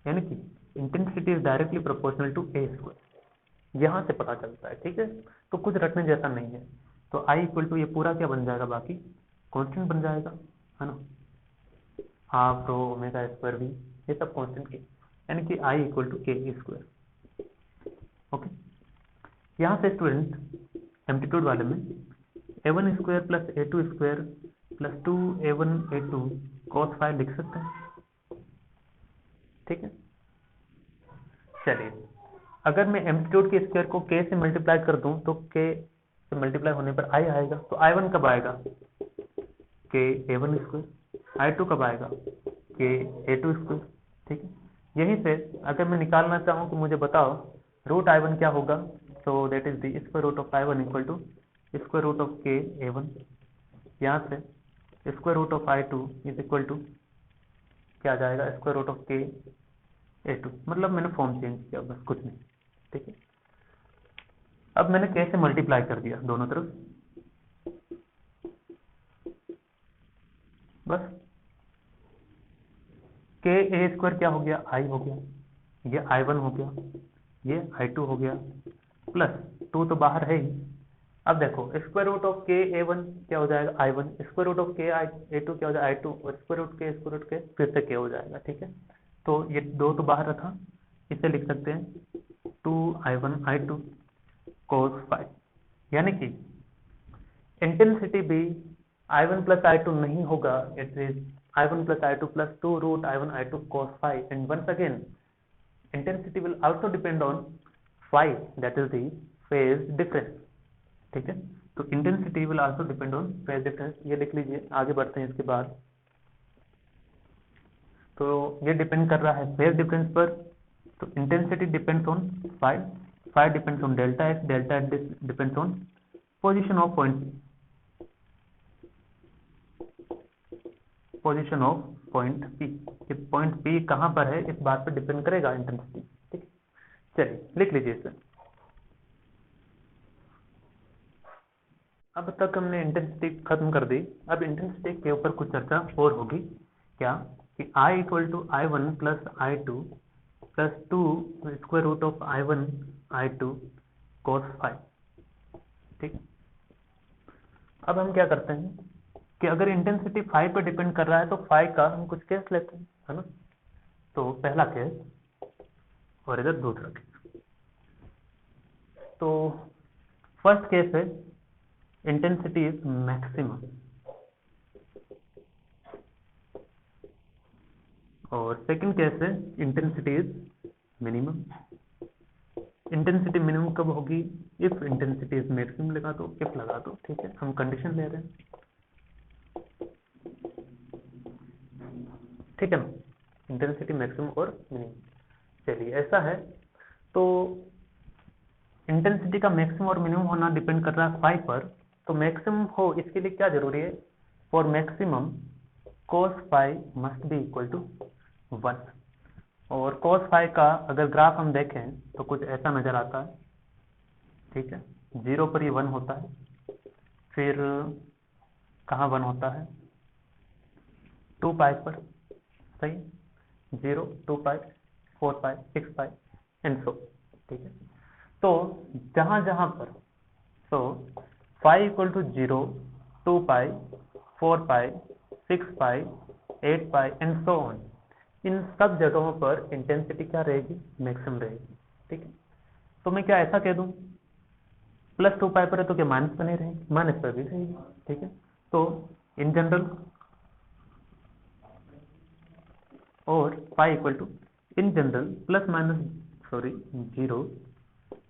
यानी कि intensity is directly proportional to A square, यहां से पता चलता है, ठीक है। तो कुछ रटने जैसा नहीं है। तो I इक्वल टू ये पूरा क्या बन जाएगा, बाकी कांस्टेंट बन जाएगा, है ना, half rho omega square v, ये सब कांस्टेंट के, यानी कि I equal to k square, okay. यहां से स्टूडेंट एम्पलीट्यूड वाले में A1 square plus A2 square plus 2A1 A2 cos phi लिख सकते हैं, ठीक है। चलिए, अगर मैं एम्पलीट्यूड के स्क्वायर को k से मल्टीप्लाई कर दूं तो k से मल्टीप्लाई होने पर I आएगा, तो I1 कब आएगा, k A1 स्क्वायर, I2 कब आएगा, k A2 स्क्वायर, ठीक है। यहीं से अगर मैं निकालना चाहूं कि मुझे बताओ रूट I1 क्या होगा, so that is the square root of I1 equal to square root of k A1, यहाँ से square root of I2 is equal to क्या आ जाएगा, square root of k A2, मतलब मैंने फॉर्म चेंज किया, बस कुछ नहीं, ठीक है। अब मैंने k से मल्टीप्लाई कर दिया दोनों तरफ, बस k a स्क्वायर क्या हो गया, I हो गया, ये I1 हो गया, ये I2 हो गया, प्लस 2 तो बाहर है ही। अब देखो स्क्वायर रूट ऑफ के A1 क्या हो जाएगा, I1, स्क्वायर रूट ऑफ के A2 क्या हो जाएगा, I2, और स्क्वायर रूट के फिर से k हो जाएगा, ठीक है। तो ये 2 तो बाहर रखा, इसे लिख सकते हैं 2I1I2 cos phi, यानी कि इंटेंसिटी भी I1 plus I2 नहीं होगा, it is I1 plus I2 plus 2 root I1 I2 cos phi, and once again intensity will also depend on phi, that is the phase difference. ठीक है, तो intensity will also depend on phase difference, ये लिख लीजिए। आगे बढ़ते हैं इसके बाद, तो ये डिपेंड कर रहा है फेज डिफरेंस पर, तो intensity depends on phi, phi depends on delta x, delta x depends on position of point P, position of point P, कि पॉइंट पी कहां पर है इस बात पर डिपेंड करेगा इंटेंसिटी। ठीक है, चलिए लिख लीजिए इसे। अब तक हमने इंटेंसिटी खत्म कर दी, अब इंटेंसिटी के ऊपर कुछ चर्चा और होगी। क्या कि I equal to I1 plus I2 plus 2 square root of I1 I2 cos phi। ठीक, अब हम क्या करते हैं कि अगर इंटेंसिटी फाई पर डिपेंड कर रहा है तो फाई का हम कुछ केस लेते हैं, है ना। तो पहला केस और इधर दूसरा केस। तो फर्स्ट केस है इंटेंसिटी इज मैक्सिमम, और सेकंड केस है intensity is minimum. Intensity minimum कब होगी? इफ इंटेंसिटी इज मैक्सिमम लगा दो, इफ लगा दो। ठीक है, हम कंडीशन ले रहे हैं। ठीक है ना, इंटेंसिटी मैक्सिमम और मिनिमम। चलिए ऐसा है, तो इंटेंसिटी का मैक्सिमम और मिनिमम होना डिपेंड कर रहा है फाई पर, तो मैक्सिमम हो इसके लिए क्या जरूरी है? For maximum cos phi must be equal to 1, और cos phi का अगर ग्राफ हम देखें तो कुछ ऐसा नजर आता है। ठीक है, 0 पर ये 1 होता है, फिर कहाँ 1 होता है? 2 पाई पर, सही, 0, 2 पाई, 4 पाई, 6 पाई एंड सो। ठीक है, तो जहां जहां पर, so phi equal to 0, 2 pi, 4 pi, 6 pi, 8 pi and so on, इन सब जगहों पर इंटेंसिटी क्या रहेगी? मैक्सिमम रहेगी। ठीक है, तो मैं क्या ऐसा कह दूं प्लस 2 पाई पर है तो क्या माइनस पर नहीं रहेगी? माइनस पर भी रहेगी। ठीक है, तो इन जनरल, और pi equal to in general plus minus, sorry 0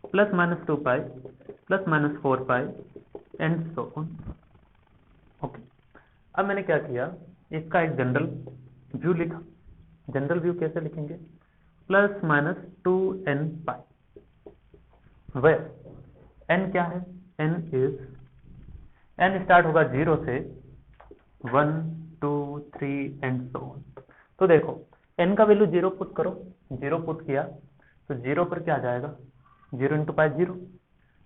plus minus 2 pi plus minus 4 pi and so on. Okay, अब मैंने क्या किया, इसका एक जनरल व्यू लिखा। जनरल व्यू कैसे लिखेंगे? Plus minus 2n pi, where n क्या है? n इज, n स्टार्ट होगा 0 से 1 2 3 एंड सो ऑन। तो देखो n का वैल्यू 0 पुट करो, 0 पुट किया तो 0 पर क्या आ जाएगा? 0 इंटू पाई 0,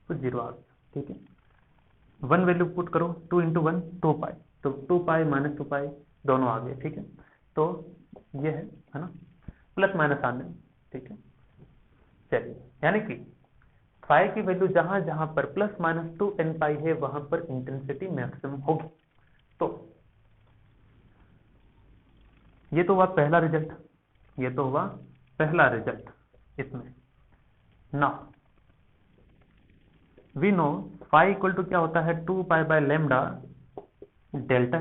तो 0 आ गया। ठीक है, 1 वैल्यू पुट करो, 2 इंटू 1 2 पाई, तो 2 पाई माइनस 2 पाई दोनों आ गए। ठीक है, तो ये है ना, प्लस माइनस आने। ठीक है, चलिए, यानी कि फाई की वैल्यू जहां जहां पर प्लस माइनस 2n पाई है वहां पर इंटेंसिटी मैक्सिमम होगी। तो ये तो हुआ पहला रिजल्ट, ये तो हुआ पहला रिजल्ट इसमें। ना we know phi equal to क्या होता है? 2 पाई बाय लेमडा डेल्टा,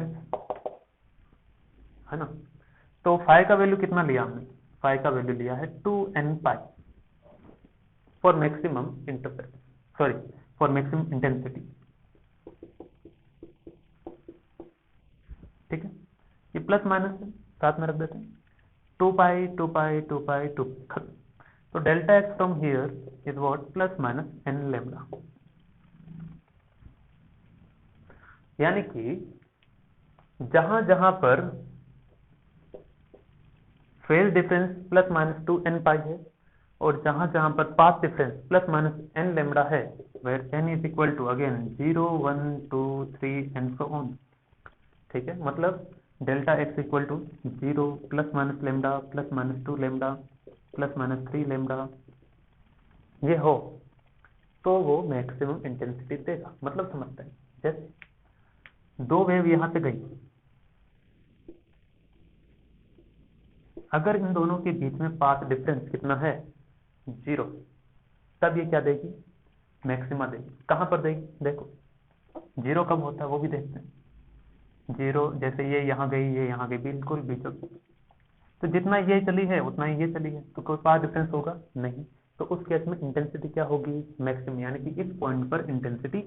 है ना। तो फाई का वैल्यू कितना लिया हमने? फाई का वैल्यू लिया है 2n pi for maximum interference, sorry for maximum intensity. ठीक है, ये प्लस माइनस साथ में रख देते हैं, 2 पाई 2 पाई 2 पाई 2, तो delta x from here is what? Plus minus n lambda. यानी कि जहां जहां पर phase difference plus minus 2n pi है, और जहां जहां पर path difference plus minus n lambda है, where n is equal to again 0 1 2 3 and so on. ठीक है, मतलब delta x equal to 0 plus minus lambda plus minus 2 lambda plus minus 3 lambda, ये हो तो वो मैक्सिमम इंटेंसिटी देगा। मतलब समझते हैं, जैसे दो वेव यहां से गई, अगर इन दोनों के बीच में पाथ डिफरेंस कितना है? 0, तब ये क्या देगी, मैक्सिमा देगी। कहाँ पर देगी, देखो जीरो कब होता है वो भी देखते हैं। जीरो जैसे ये यहाँ गई, ये यहाँ गई, बिल्कुल बीचों, तो जितना ये चली है उतना ही ये चली है, तो कोई पाथ डिफरेंस होगा नहीं। तो उस केस में इंटेंसिटी क्या होगी, मैक्सिमम, यानी कि इस पॉइंट पर इंटेंसिटी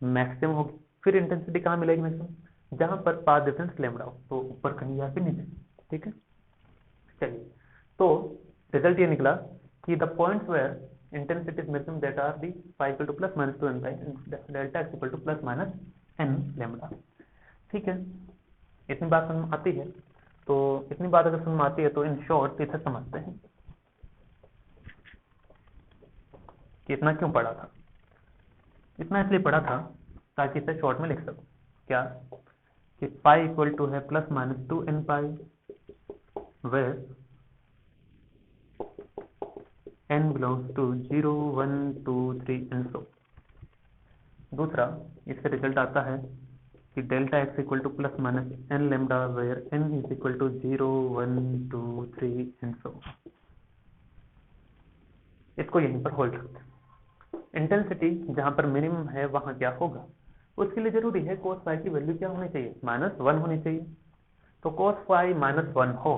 मैक्सिमम होगी। फिर इंटेंसिटी कहाँ मिलेगी मैक्सिमम, जहां पर पाथ डिफरेंस लैम्डा हो, तो ऊपर कहीं या फिर नीचे। ठीक है, चलिए, तो रिजल्ट ये निकला कि the points where intensity is maximum that are the pi equal to plus minus 2 n pi delta x equal to plus minus n lambda. ठीक है, इतनी बात समझ में आती है। तो इतनी बात अगर समझ में आती है तो इन शॉर्ट इसे समझते हैं कि इतना क्यों पढ़ा था। इतना इसलिए पढ़ा था ताकि इसे शॉर्ट में लिख सकूं। क्या कि पाई इक्वल टू है plus minus 2 n pi where n belongs to 0 1 2 3 and so. दूसरा इससे रिजल्ट आता है कि delta x equal to plus minus n lambda where n is equal to 0 1 2 3 and so. इसको यहीं पर होल्ड रखते हैं। इंटेंसिटी जहां पर मिनिमम है वहां क्या होगा, उसके लिए जरूरी है कोस फाई की वैल्यू क्या होनी चाहिए, -1 होनी चाहिए। तो कोस फाई -1 हो,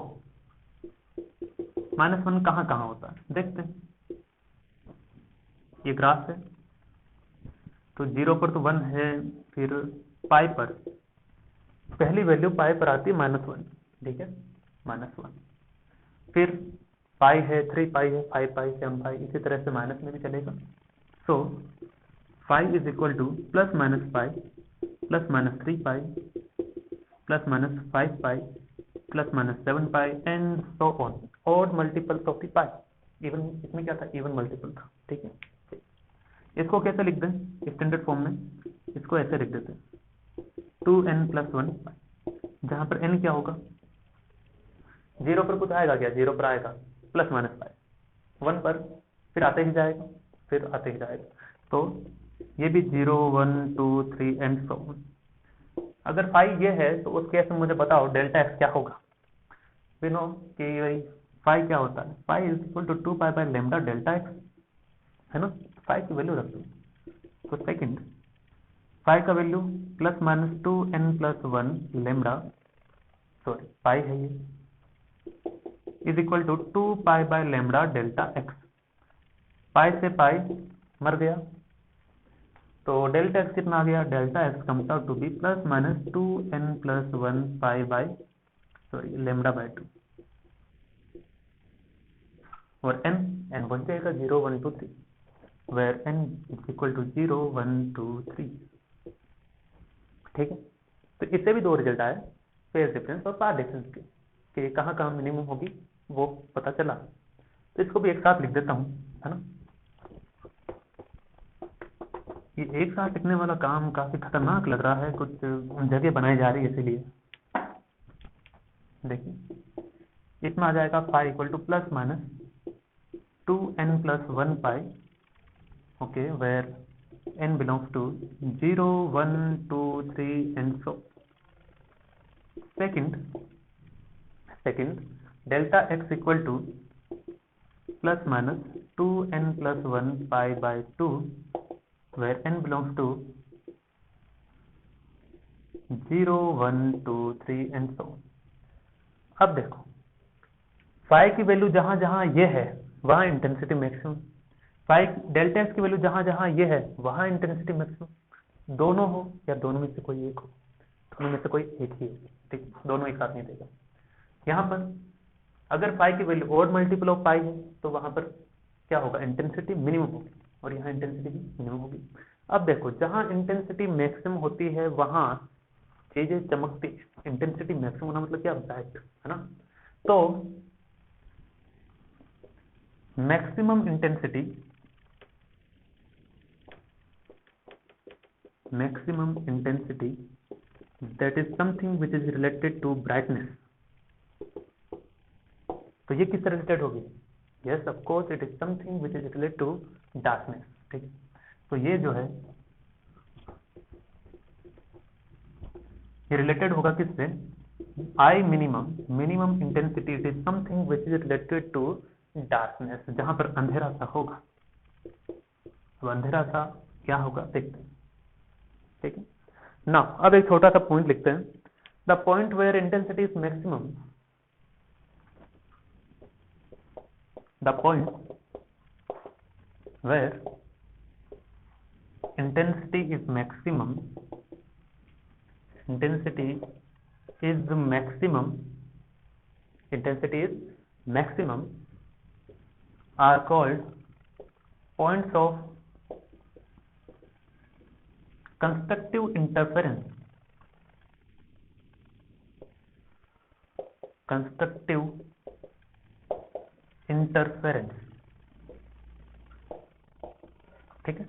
-1 कहां कहां होता है देखते हैं। ये ग्राफ है, तो 0 पर तो 1 है, फिर पाई पर पहली वैल्यू पाई पर आती है -1। ठीक है, -1, फिर पाई है, 3 पाई है, 5 पाई, 7 पाई, इसी तरह से माइनस में भी चलेगा। So phi is equal to plus minus pi plus minus 3 pi plus minus 5 pi plus minus 7 pi and so on, odd multiples of the pi. Even, इसमें क्या था, इवन मल्टीपल था। ठीक है, इसको कैसे लिख दें स्टैंडर्ड फॉर्म में, इसको ऐसे लिख देते हैं 2n प्लस 1 पाई, जहां पर n क्या होगा, 0 पर कुछ आएगा क्या, 0 पर आएगा प्लस माइनस पाई, 1 पर फिर आते ही जाएगा, फिर आते ही जाएगा। तो ये भी 0 1 2 3 एंड सो ऑन। अगर फाई ये है तो उस केस में मुझे बताओ डेल्टा एक्स क्या होगा। वी नो कि भाई फाई क्या होता है, phi is equal to 2 pi by lambda delta x, है ना। फाई की वैल्यू रख दो। तो सेकंड फाई का value plus minus 2n plus 1 lambda, sorry pi है ये, is equal to 2 pi by lambda delta x. Pi से पाई मर गया, तो डेल्टा एक्स कितना आ गया, delta x comes out to be plus minus 2n plus 1 pi by, sorry lambda by 2, और n बन जाएगा 0 1 2 3, where n is equal to 0 1 2 3। ठीक है, तो इससे भी दो रिजल्ट आए, फेज डिफरेंस और पाथ डिफरेंस के, कि कहाँ कहाँ मिनिमम होगी वो पता चला। तो इसको भी एक साथ लिख देता हूँ, है ना। ये एक साथ लिखने वाला काम काफी खतरनाक लग रहा है, कुछ जगह बनाई जा रही है, इसीलिए देखिए इसमें आ जाएगा phi equal to plus minus 2n plus 1 pi, okay, where n belongs to 0 1 2 3 and so. Second delta x equal to plus minus 2n plus 1 pi by 2, where n belongs to 0 1 2 3 and so on। अब देखो phi की value जहां जहां ये है वहां intensity maximum, phi delta x की value जहां जहां ये है वहां इंटेंसिटी मैक्सिमम। दोनों हो या दोनों में से कोई एक हो, दोनों में से कोई एक ही हो, ठीक, दोनों एक साथ नहीं देगा। यहाँ पर अगर फाई की वैल्यू ऑड मल्टीपल ऑफ पाई है तो वहां पर क्या होगा, इंटेंसिटी मिनिमम होगी, और यहाँ इंटेंसिटी भी मिनिमम होगी। अब देखो जहां इंटेंसिटी मैक्सिमम होती है वहां चीजें चमकती, इंटेंसिटी मैक्सिमम होना मतलब क्या, ब्राइट, है ना। तो maximum intensity that is something which is related to brightness. तो ये किससे रिलेटेड होगी, yes of course it is something which is related to darkness. ठीक है, तो ये जो है ये रिलेटेड होगा किससे, I minimum intensity it is something which is related to darkness, जहां पर अंधेरा सा होगा। अब अंधेरा सा क्या होगा देखते हैं, ठीक है ना। अब एक छोटा सा पॉइंट लिखते हैं, the point where intensity is maximum, the point where intensity is maximum, intensity is maximum, intensity is maximum are called points of constructive interference, constructive interference, ठीक है।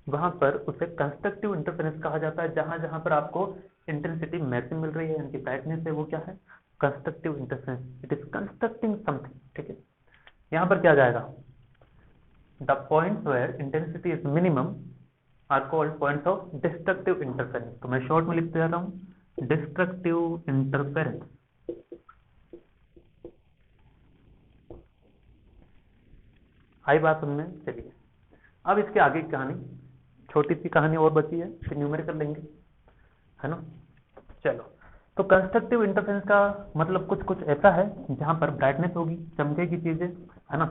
वहां पर उसे कंस्ट्रक्टिव इंटरफेरेंस कहा जाता है, जहां जहां पर आपको इंटेंसिटी मैक्सिमम मिल रही है, यानी कि ब्राइटनेस है, वो क्या है, constructive interference, it is constructing something, ठीक है। यहां पर क्या जाएगा, the points where intensity is minimum are called points of destructive interference. तो मैं शॉर्ट में लिखते जा रहा हूं, डिस्ट्रक्टिव इंटरफेरेंस। आई बात समझ में? चलिए अब इसके आगे की कहानी, छोटी सी कहानी और बची है, फिर न्यूमेरिकल लेंगे, है ना। चलो, तो कंस्ट्रक्टिव इंटरफेरेंस का मतलब कुछ कुछ ऐसा है जहां पर ब्राइटनेस होगी, चमकेगी चीजें, है ना,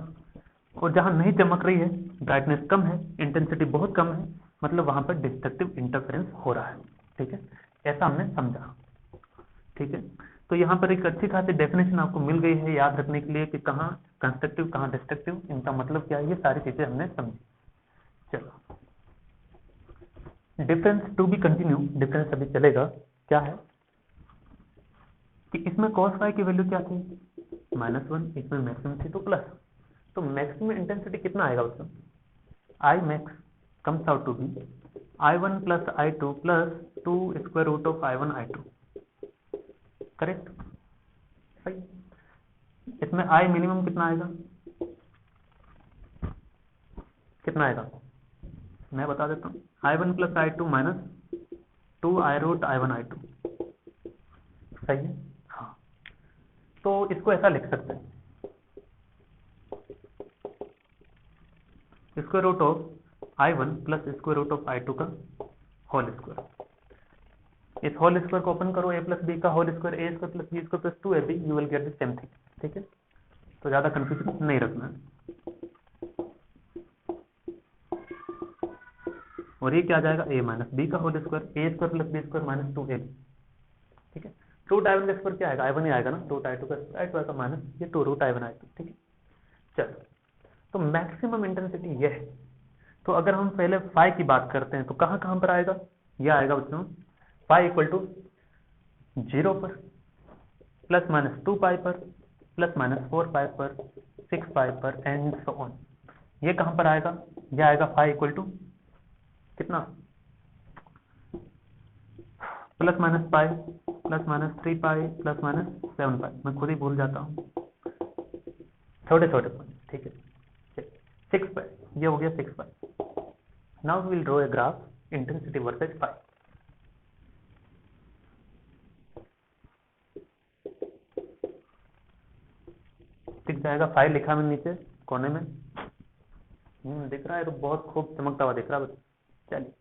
और जहां नहीं चमक रही है, ब्राइटनेस कम है, इंटेंसिटी बहुत कम है, मतलब वहां पर डिस्ट्रक्टिव इंटरफेरेंस हो रहा है, ठीक है। ऐसा हमने समझा, ठीक है। तो यहाँ पर एक अच्छी खासी डेफिनेशन आपको मिल गई है याद रखने के लिए कि कहाँ कंस्ट्रक्टिव कहाँ डिस्ट्रक्टिव, इनका मतलब क्या है, ये सारी चीजें हमने समझी। चलो, difference to be continue, difference अभी चलेगा, क्या है कि इसमें cos फाई की वैल्यू क्या थी, -1, इसमें मैक्सिमम थी तो प्लस, तो मैक्सिमम इंटेंसिटी कितना आएगा उसमें, I max comes out to be I1 plus I2 plus 2 square root of I1 I2, correct, सही। इसमें I मिनिमम कितना आएगा, कितना आएगा, मैं बता देता हूँ, I1 प्लस I2 माइनस 2 आई रूट I1 I2, सही है, हाँ। तो इसको ऐसा लिख सकते हैं, square root of I1 plus square root of I2 का होल स्क्वायर। इस होल स्क्वायर को ओपन करो, a प्लस बी का whole square, A square plus b square plus 2ab, you will get the same thing, ठीक है। तो ज्यादा confusion नहीं रखना है। और ये क्या आ जाएगा, a माइनस बी का होल स्क्वायर, ए square plus b square minus 2ab, ठीक है। रूट I1 का स्क्वायर क्या आएगा, I1 ही आएगा ना, रूट I2 का स्क्वायर, I2 आएगा माइनस ये 2 रूट I1 I2, ठीक है। चलो, तो मैक्सिमम इंटेंसिटी ये है। तो अगर हम पहले फाई की बात करते हैं तो कहां कहां पर आएगा, ये आएगा बच्चों, फाई इक्वल टू 0 पर, प्लस माइनस 2 पाई पर, प्लस माइनस 4 पाई पर, 6 पाई पर, एंड सो ऑन। ये कहां पर आएगा, ये आएगा फाई इक्वल टू कितना, plus minus pi, plus minus 3 pi, plus minus 7 पाई, मैं खुद ही भूल जाता हूँ, छोटे छोटे पॉइंट, ठीक है। 6 पाई, ये हो गया 6 pi. Now we will draw a graph intensity versus phi. दिख जाएगा, फाई लिखा मैंने नीचे कोने में, दिख रहा है, तो बहुत खूब चमकता हुआ दिख रहा है। चलिए,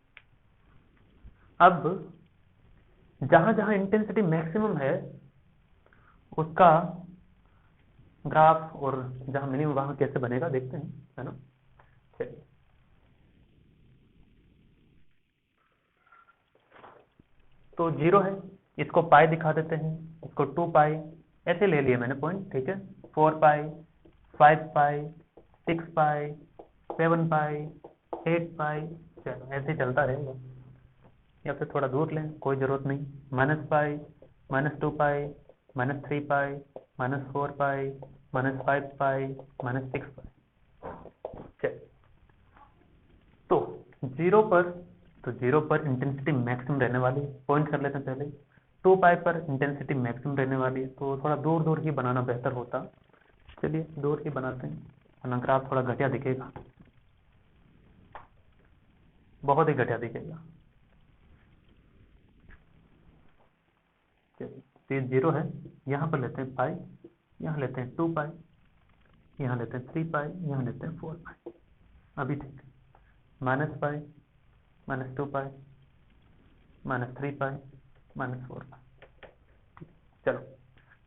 अब जहां जहां इंटेंसिटी मैक्सिमम है उसका ग्राफ, और जहां मिनिमम वहां कैसे बनेगा देखते हैं, है ना। चलिए, तो 0 है, इसको पाई दिखा देते हैं, इसको 2 पाई ऐसे ले लिया मैंने पॉइंट, ठीक है। 4 पाई, 5 पाई, 6 पाई, 7 पाई, 8 पाई, चलो ऐसे चलता रहेगा, या फिर थोड़ा दूर लें, कोई जरूरत नहीं, माइनस पाई, -2 पाई, -3 पाई, -4 पाई, -5 पाई, -6 पाई। चलिए, तो 0 पर, तो 0 पर इंटेंसिटी मैक्सिमम रहने वाली है, पॉइंट कर लेते हैं पहले। 2 पाई पर इंटेंसिटी मैक्सिमम रहने वाली है, तो थोड़ा दूर दूर की बनाना बेहतर होता। चलिए दूर की बनाते हैं, वरना ग्राफ थोड़ा घटिया दिखेगा, बहुत ही घटिया दिखेगा। चलिए, तो ये 0 है, यहाँ पर लेते हैं पाई, यहाँ लेते हैं 2 पाई, यहाँ लेते हैं 3 पाई, यहाँ लेते हैं 4 पाई, अभी ठीक, -पाई, -2 पाई, -3 पाई, -4 पाई। चलो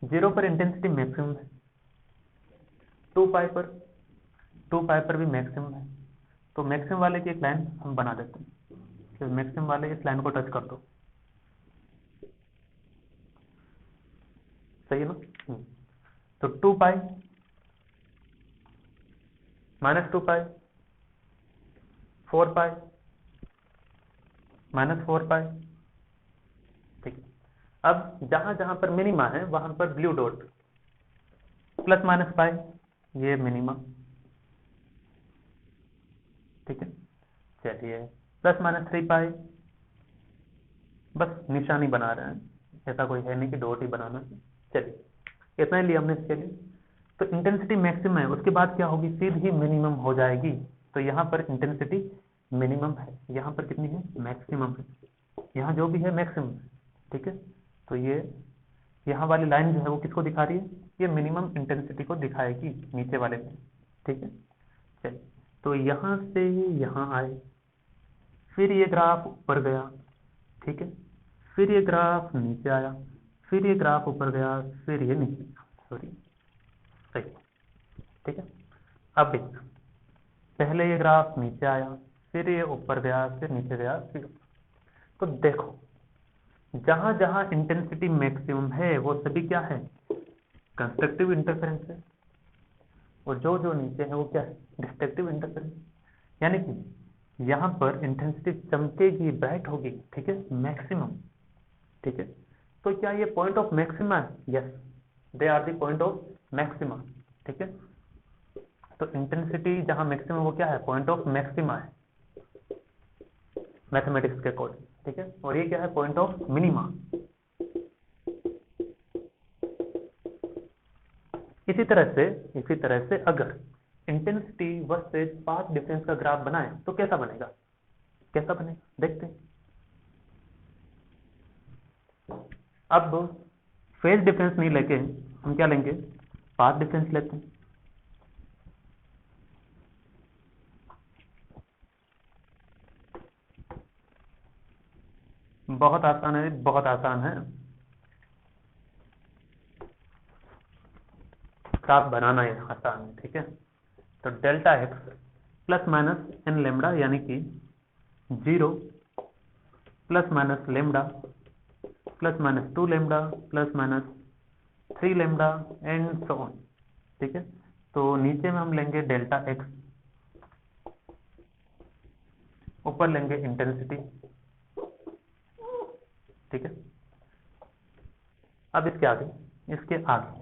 0 पर इंटेंसिटी मैक्सिमम है, 2 पाई पर 2 पाई पर भी मैक्सिमम है, तो मैक्सिमम वाले की एक लाइन हम बना देते हैं, तो मैक्सिमम वाले इस लाइन को टच कर दो, सही है ना। तो 2 पाई, -2 पाई, 4 पाई, -4 पाई, ठीक है। अब जहां जहां पर मिनिमा है वहां पर ब्लू डॉट, +-पाई, ये मिनिमा, ठीक है। चलिए +-3 पाई, बस निशानी बना रहे हैं, ऐसा कोई है नहीं कि डॉट ही बनाना है। चलिए इतना ही लिया हमने इसके लिए। तो इंटेंसिटी मैक्सिमम है, उसके बाद क्या होगी, सीधी मिनिमम हो जाएगी। तो यहाँ पर इंटेंसिटी मिनिमम है, यहाँ पर कितनी है, मैक्सिमम है, यहाँ जो भी है मैक्सिमम है, ठीक है। तो ये यहाँ वाली लाइन जो है वो किसको दिखा रही है, ये मिनिमम इंटेंसिटी को दिखाएगी नीचे वाले में, ठीक है। चलिए तो यहाँ से यहाँ आए, फिर ये ग्राफ ऊपर गया, ठीक है, फिर ये ग्राफ नीचे आया, फिर ये ग्राफ ऊपर गया, फिर ये नीचे, सॉरी, सही, ठीक है। अब देख, पहले ये ग्राफ नीचे आया, फिर ये ऊपर गया, फिर नीचे गया, फिर, तो देखो जहां जहां इंटेंसिटी मैक्सिमम है वो सभी क्या है, कंस्ट्रक्टिव इंटरफेरेंस है, और जो जो नीचे है वो क्या है, डिस्ट्रक्टिव इंटरफेरेंस। यानी कि यहाँ पर इंटेंसिटी चमकेगी, ब्राइट होगी, ठीक है, मैक्सिमम, ठीक है। तो क्या ये पॉइंट ऑफ मैक्सिमा है, yes, they are the point of maxima, ठीक है। तो इंटेंसिटी जहां मैक्सिमम वो क्या है, पॉइंट ऑफ मैक्सिमा है मैथमेटिक्स के अकॉर्डिंग, ठीक है। और ये क्या है, पॉइंट ऑफ मिनिमा। इसी तरह से अगर इंटेंसिटी वर्सेस पाथ डिफरेंस का ग्राफ बनाए तो कैसा बनेगा, कैसा बनेगा देखते हैं। अब फेज डिफरेंस नहीं लेके हम क्या लेंगे, पाथ डिफरेंस लेते हैं। बहुत आसान है, बहुत आसान है, ग्राफ बनाना है आसान है, ठीक है। तो delta x plus minus n lambda, यानी कि 0 plus minus lambda plus minus 2 lambda plus minus 3 lambda and so on, ठीक है। तो नीचे में हम लेंगे डेल्टा एक्स, ऊपर लेंगे इंटेंसिटी, ठीक है। अब इसके आगे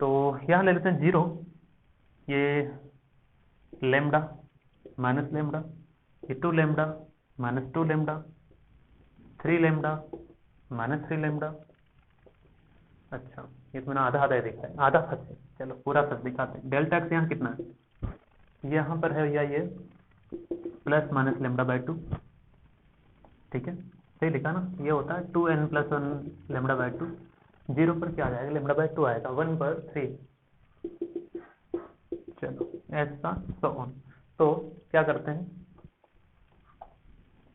तो यहां ले लेते हैं 0, ये लेमडा माइनस लेमडा, ये 2 lambda minus 2 lambda, 3 lambda minus 3 lambda. अच्छा ये तो मैंने आधा आधा ही देखा है, आधा सच है, चलो पूरा सच दिखाते हैं। डेल्टा एक्स यहाँ कितना है, यहाँ पर है या ये प्लस माइनस लेमडा बाई 2, ठीक है, सही लिखा ना। ये होता है 2n+1 लेमडा बाई 2, 0 पर क्या आ जाएगा, लेमडा बाई 2 आएगा, 1 पर 3, चलो ऐसा सो ऑन। तो क्या करते हैं,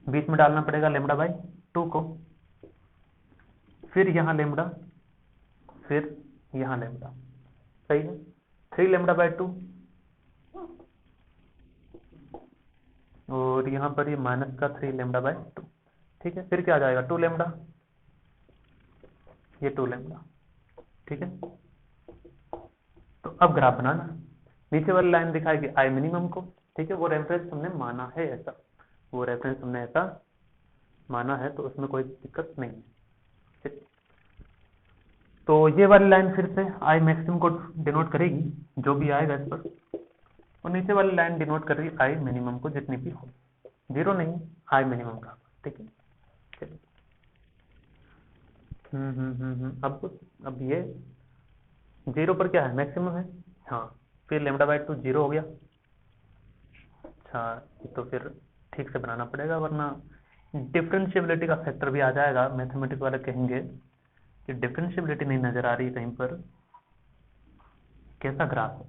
बीच में डालना पड़ेगा लेमडा बाई 2 को, फिर यहाँ लेमडा, फिर यहाँ लेमडा, सही है, 3 लेमडा बाई 2, और यहाँ पर ये माइनस का 3 लेमडा बाई 2, ठीक है। फिर क्या आ जाएगा 2 लेमडा, ये 2 लेमडा, ठीक है। तो अब ग्राफ बनाना, नीचे वाली लाइन दिखाएगी आई मिनिमम को, ठीक है, वो रेफरेंस हमने माना है ऐसा, वो रेफरेंस हमने ऐसा माना है, तो उसमें कोई दिक्कत नहीं है, ठीक। तो ये वाली लाइन फिर से आई मैक्सिमम को डिनोट करेगी, जो भी आएगा इस पर, और नीचे वाली लाइन डिनोट कर रही है आई मिनिमम को, जितनी भी हो, 0 नहीं, आई मिनिमम का, ठीक है। चलिए अब ये 0 पर क्या है, मैक्सिमम है, हाँ, फिर लेमडा बाई 2 0 हो गया। अच्छा तो फिर ठीक से बनाना पड़ेगा, वरना डिफरेंशियबिलिटी का फैक्टर भी आ जाएगा, मैथमेटिक्स वाले कहेंगे कि डिफरेंशियबिलिटी नहीं नजर आ रही कहीं पर, कैसा ग्राफ है,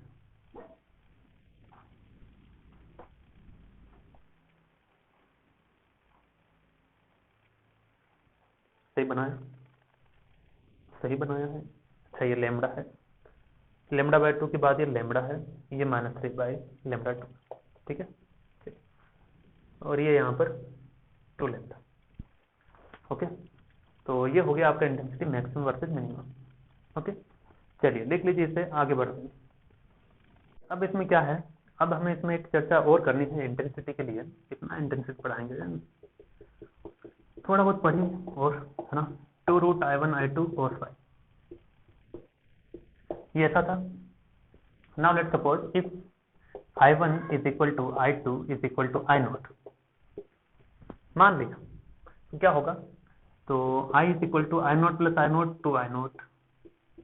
बनाया, सही बनाया है। अच्छा ये लेमडा है, लेमडा बाय 2 के बाद ये लेमडा है, ये -3 बाय लेमडा 2, ठीक है। और ये यहाँ पर 2 लेमडा। ओके, तो ये हो गया आपका intensity maximum versus minimum. Okay, चलिए लिख लीजिए इसे, आगे बढ़ते हैं। अब इसमें क्या है, अब हमें इसमें एक चर्चा और करनी है इंटेंसिटी के लिए। कितना इंटेंसिटी पढ़ाएंगे, थोड़ा बहुत पढ़िए और, है ना। 2√I1I2 cos phi, ये ऐसा था। Now let's suppose if I1 is equal to I2 is equal to I0, मान लिया, तो क्या होगा, तो I is equal to I0 plus I0 2I0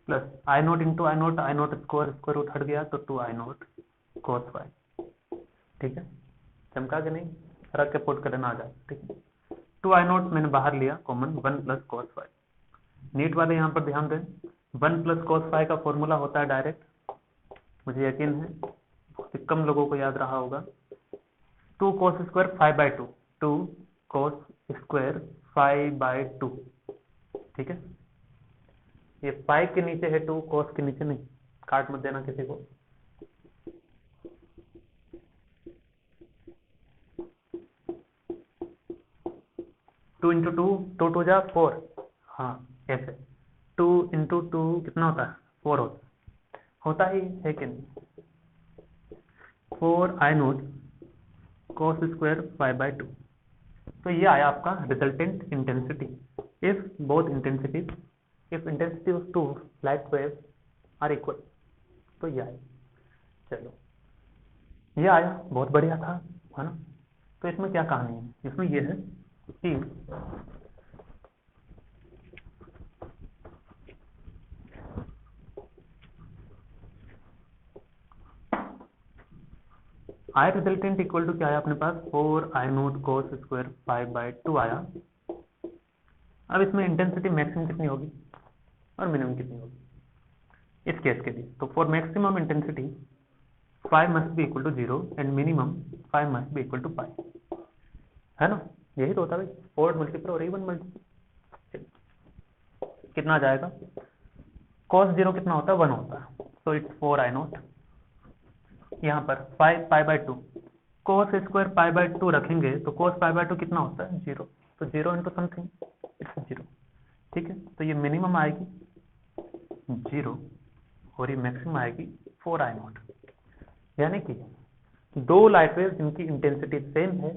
plus I0 into I0, I0 square root हट गया तो 2I0 cos phi, ठीक है। चमका के नहीं, रख के पुट करना आ जाए, ठीक है। 2I0 मैंने बाहर लिया common, 1 plus cos phi। NEET वाले यहाँ पर ध्यान दें, 1 प्लस cos phi का फॉर्मूला होता है डायरेक्ट, मुझे यकीन है बहुत कम लोगों को याद रहा होगा, 2 cos स्क्वायर 5/2, 2 cos स्क्वायर 5/2, ठीक है। ये 5 के नीचे है 2, cos के नीचे नहीं, काट मत देना किसी को। टू इंटू टू, 2 जा 4, हाँ ऐसे 2 इंटू 2 कितना होता है, 4 होता ही है कि नहीं। 4I0 cos स्क्वायर 5/2, तो ये आया आपका resultant intensity if both intensity, if intensity of two light waves are equal, तो ये आया। चलो ये आया, बहुत बढ़िया था, है ना। तो इसमें क्या कहानी है, इसमें ये है कि I रिजल्टेंट इक्वल टू क्या आया अपने पास, 4I0 cos स्क्वायर 5/2 आया। अब इसमें इंटेंसिटी मैक्सिमम कितनी होगी और मिनिमम कितनी होगी इस केस के लिए, तो for maximum intensity 5 must be equal to 0 and minimum 5 must be equal to pi, है ना। यही तो होता है, 4 मल्टीपल और इवन मल्टीपल, कितना आ जाएगा, cos 0 कितना होता है, 1 होता है, तो इट्स 4I0, यहाँ पर 5 π/2, cos स्क्वायर 5/2 रखेंगे तो cos 5/2 कितना होता है, 0, तो 0 इंटू समथिंग इट्स 0, ठीक है। तो ये मिनिमम आएगी 0 और ये मैक्सिमम आएगी 4I0, यानी कि दो लाइट वेव जिनकी इंटेंसिटी सेम है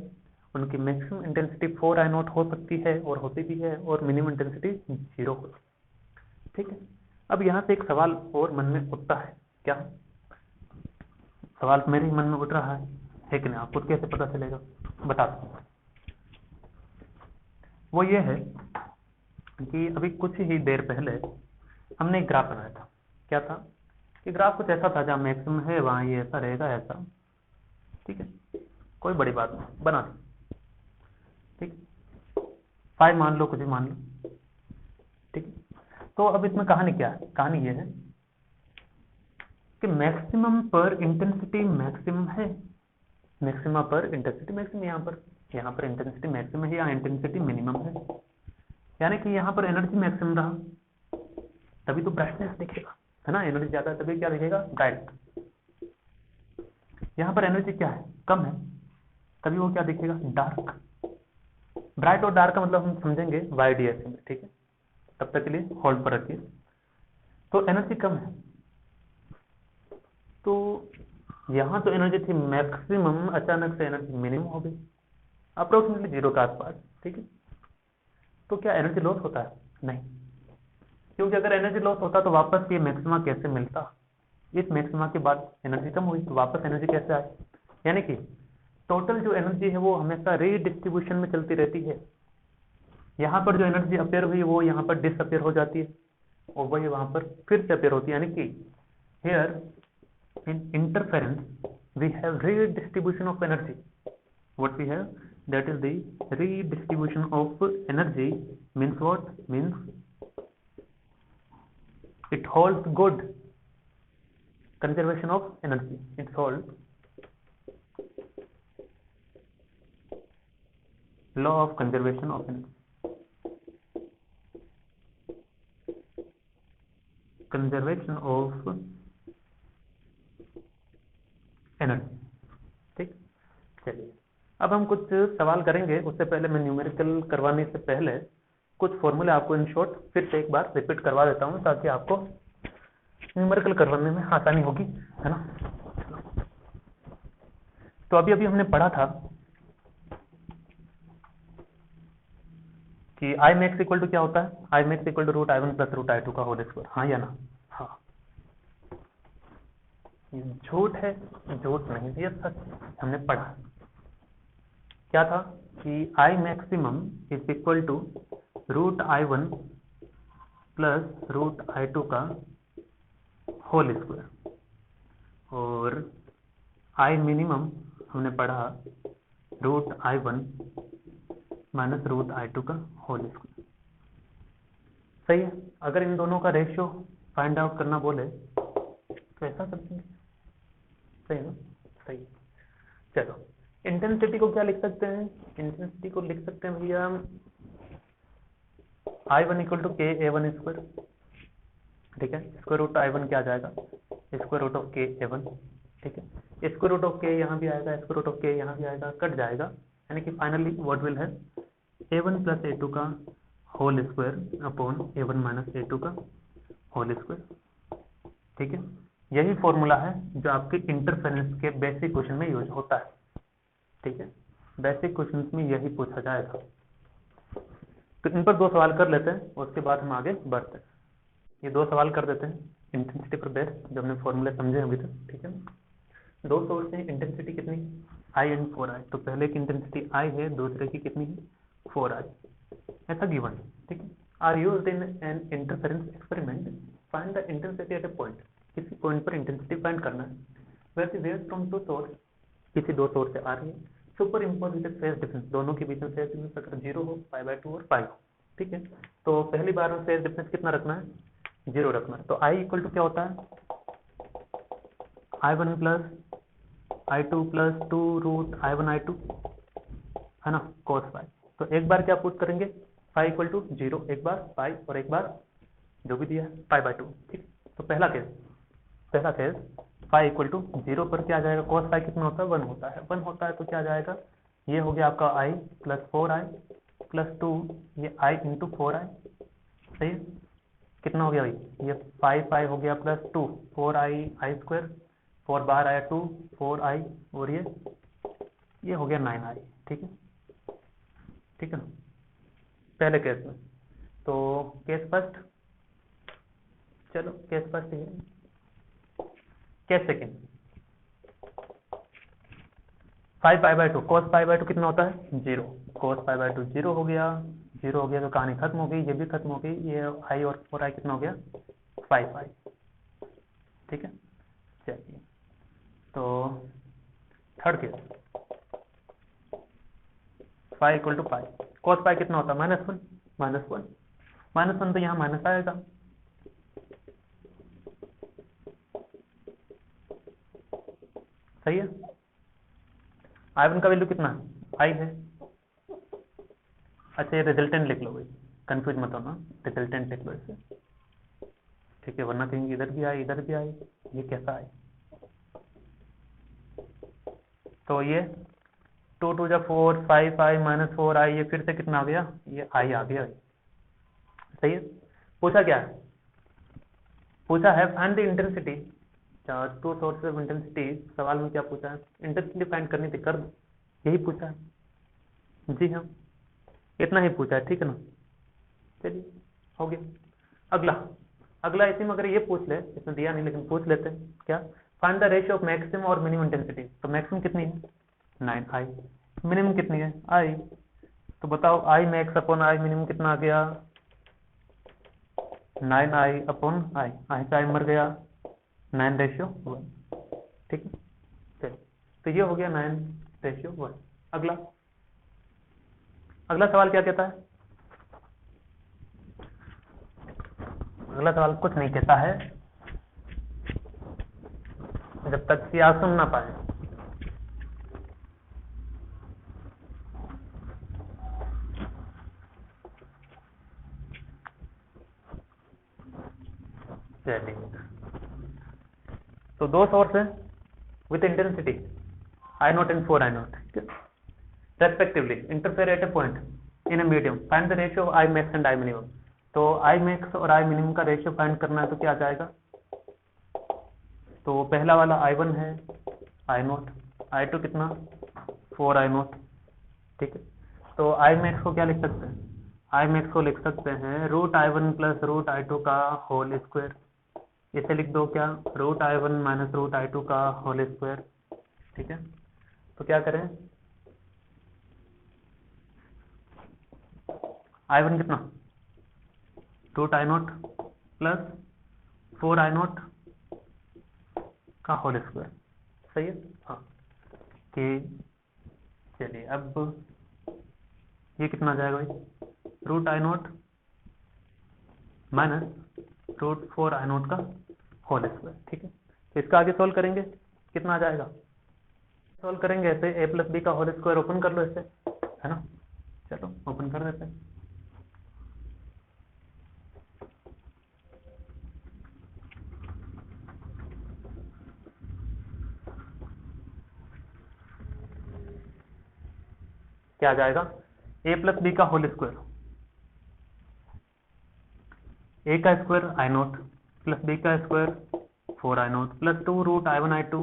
उनकी मैक्सिमम इंटेंसिटी 4I0 हो सकती है और होती भी है, और मिनिमम इंटेंसिटी 0 हो सकती है, ठीक है। अब यहाँ से एक सवाल और मन में उठता है, क्या सवाल मेरे ही मन में उठ रहा है कि नहीं, आपको कैसे पता चलेगा, बता दो। वो ये है कि अभी कुछ ही देर पहले हमने एक ग्राफ बनाया था, क्या था कि ग्राफ कुछ ऐसा था, जहाँ मैक्सिमम है वहाँ ये ऐसा रहेगा, ऐसा, ठीक है, कोई बड़ी बात नहीं, बना दी, ठीक, 5 मान लो, कुछ भी मान लो, ठीक। तो अब इसमें कहानी क्या है, कहानी ये है कि मैक्सिमम पर इंटेंसिटी मैक्सिमम है, मैक्सिमम पर इंटेंसिटी मैक्सिमम, यहाँ पर इंटेंसिटी मैक्सिमम है, यहाँ इंटेंसिटी मिनिमम है, यानी कि यहाँ पर एनर्जी मैक्सिमम रहा तभी तो ब्राइटनेस दिखेगा, है ना। एनर्जी ज्यादा है तभी क्या दिखेगा, ब्राइट। यहाँ पर एनर्जी क्या है, कम है, तभी वो क्या दिखेगा, डार्क। ब्राइट और डार्क का मतलब हम समझेंगे YDS में, ठीक है। तब तक के लिए होल्ड पर रखिए। तो एनर्जी कम है, तो यहाँ तो एनर्जी थी मैक्सिमम, अचानक से एनर्जी मिनिमम हो गई, अप्रोक्सीमेटली 0 के आसपास, ठीक है। तो क्या एनर्जी लॉस होता है, नहीं, क्योंकि अगर एनर्जी लॉस होता तो वापस ये मैक्सिमा कैसे मिलता, इस मैक्सिमा के बाद एनर्जी कम हुई तो वापस एनर्जी कैसे आए, यानी कि टोटल जो एनर्जी है वो हमेशा रीडिस्ट्रीब्यूशन में चलती रहती है। यहाँ पर जो एनर्जी अपेयर हुई वो यहाँ पर डिसअपेयर हो जाती है और वही वहां पर फिर से अपेयर होती है, यानी कि here in interference we have redistribution of energy. What we have, that is the redistribution of energy, means what, means it holds good conservation of energy, it holds law of conservation of energy, conservation of energy. ठीक, चलिए अब हम कुछ सवाल करेंगे। उससे पहले मैं न्यूमेरिकल करवाने से पहले कुछ फॉर्मूले आपको इन शॉर्ट फिर से एक बार रिपीट करवा देता हूं ताकि आपको न्यूमेरिकल करवाने में आसानी होगी, है ना। तो अभी अभी हमने पढ़ा था कि आई मैक्स इक्वल टू क्या होता है, I max equal to root I one plus root I two का होल स्क्वायर। हाँ या ना? हाँ, ये झूठ है, झूठ नहीं, ये सच हमने पढ़ा। क्या था कि I maximum is equal to root I one plus root I two का होल स्क्वायर, और आई मिनिमम हमने पढ़ा root I one minus root I two का होल स्क्वायर। सही है। अगर इन दोनों का रेशियो फाइंड आउट करना बोले तो ऐसा कर देंगे, सही है ना? सही है। चलो इंटेंसिटी को क्या लिख सकते हैं, इंटेंसिटी को लिख सकते हैं भैया आई वन इक्वल टू के ए वन स्क्वायर। ठीक है, स्क्वायर रूट आई वन क्या आ जाएगा, स्क्वायर रूट ऑफ के ए वन। ठीक है, स्क्वायर रूट ऑफ के यहाँ भी आएगा, स्क्वायर रूट ऑफ के यहाँ भी आएगा, कट जाएगा, यानी कि फाइनली व्हाट विल है A one plus A two का whole square upon A one minus A two का होल स्क्वायर। ठीक है, यही फॉर्मूला है जो आपके इंटरफेरेंस के बेसिक क्वेश्चन में यूज होता है। ठीक है, बेसिक क्वेश्चन में यही पूछा जाएगा। तो इन पर दो सवाल कर लेते हैं, उसके बाद हम आगे बढ़ते हैं। ये दो सवाल कर देते हैं इंटेंसिटी पर बेस, जो हमने फॉर्मूले समझे अभी तक। ठीक है, दो सोर्स है, इंटेंसिटी कितनी, आई एंड 4i। तो पहले की इंटेंसिटी आई है, दूसरे की कितनी है, 4i, ऐसा गिवन। ठीक है, are used in an interference experiment, find the intensity at a point. किसी पॉइंट पर इंटेंसिटी फाइंड करना है, where the waves from two source, किसी दो सोर्स से आ रही है, superimpose with phase difference, दोनों के बीच में फेज डिफरेंस अगर 0 हो, π/2 और पाई हो। ठीक है, तो पहली बार में फेज डिफरेंस कितना रखना है, 0 रखना है। तो आई इक्वल टू क्या होता है, I one plus I two plus two root I one I two, है ना, cos फाई। तो एक बार क्या पुट करेंगे, फाई इक्वल टू 0, एक बार पाई और एक बार जो भी दिया है π/2। ठीक, तो पहला केस फाई इक्वल टू 0 पर क्या आ जाएगा, cos फाई कितना होता है, 1 होता है। 1 होता है तो क्या आ जाएगा, ये हो गया आपका i प्लस 4i प्लस 2, ये i इंटू 4i। सही है, कितना हो गया भाई, ये 5 हो गया प्लस 2 4i आई स्क्वायर, 4 बाहर आया 2 4i, और ये हो गया 9i। ठीक है, ठीक है ना, पहले केस में। तो केस फर्स्ट, चलो केस फर्स्ट है। केस सेकेंड, 5π/2 cos π/2 कितना होता है, 0, cos π/2 0 हो गया, 0 हो गया तो कहानी खत्म हो गई, ये भी खत्म हो गई, ये i और 4i कितना हो गया, 5i। ठीक है, चलिए तो third case, phi equal to pi, cos pi कितना होता है, -1, -1 तो यहाँ माइनस आएगा। सही है, i1 का वैल्यू कितना है, आई है। अच्छा ये रिजल्टेंट लिख लो भाई, कंफ्यूज मत होना, रिजल्टेंट लिख लो इसे। ठीक है, वरना कहीं इधर भी आई इधर भी आई, ये कैसा है। तो ये 2 2 जा 4 5i माइनस 4i, ये फिर से कितना आ गया, ये i आ गया। सही है, पूछा क्या है, पूछा है find the intensity, two sources of intensity. सवाल में क्या पूछा है, इंटेंसिटी फाइंड करनी थी, कर यही पूछा है। जी हाँ, इतना ही पूछा है। ठीक है ना, चलिए हो गया। अगला इसी में अगर ये पूछ ले, इसमें दिया नहीं लेकिन पूछ लेते हैं, क्या, find the ratio of maximum और मिनिमम इंटेंसिटी। तो मैक्सिमम कितनी है, 9i, मिनिमम कितनी है, i। तो बताओ i max upon i minimum कितना आ गया, 9i अपॉन i, i का i मर गया, 9:1। ठीक है, चलिए तो ये हो गया 9:1। अगला सवाल क्या कहता है, अगला सवाल कुछ नहीं कहता है जब तक कि आप सुन ना पाए। चलिए तो दो सोर्स है with intensity I0 and 4I0, respectively interfere at a point in a medium. Find the ratio of I max and I minimum. तो I max और I minimum का रेशियो फाइंड करना है तो क्या आ जाएगा? तो पहला वाला I1 है I0, I2 कितना 4I0, ठीक है। तो I max को क्या लिख सकते हैं? I max को लिख सकते हैं √I1 प्लस √I2 का होल स्क्वायर। इसे लिख दो क्या, √I1 माइनस √I2 का होल स्क्वायर, ठीक है। तो क्या करें, I1 कितना √I0 प्लस 4I0 का होल स्क्वायर, सही है। हाँ कि चलिए अब ये कितना आ जाएगा भाई, √I0 माइनस √4I0 का होल स्क्वायर, ठीक है। तो इसका आगे सॉल्व करेंगे, कितना आ जाएगा, सॉल्व करेंगे ऐसे a प्लस बी का होल स्क्वायर ओपन कर लो ऐसे, है ना। चलो ओपन कर देते हैं। क्या आ जाएगा, a प्लस बी का होल स्क्वायर, a का स्क्वायर I0 प्लस b का square 4I0 plus 2√I1I2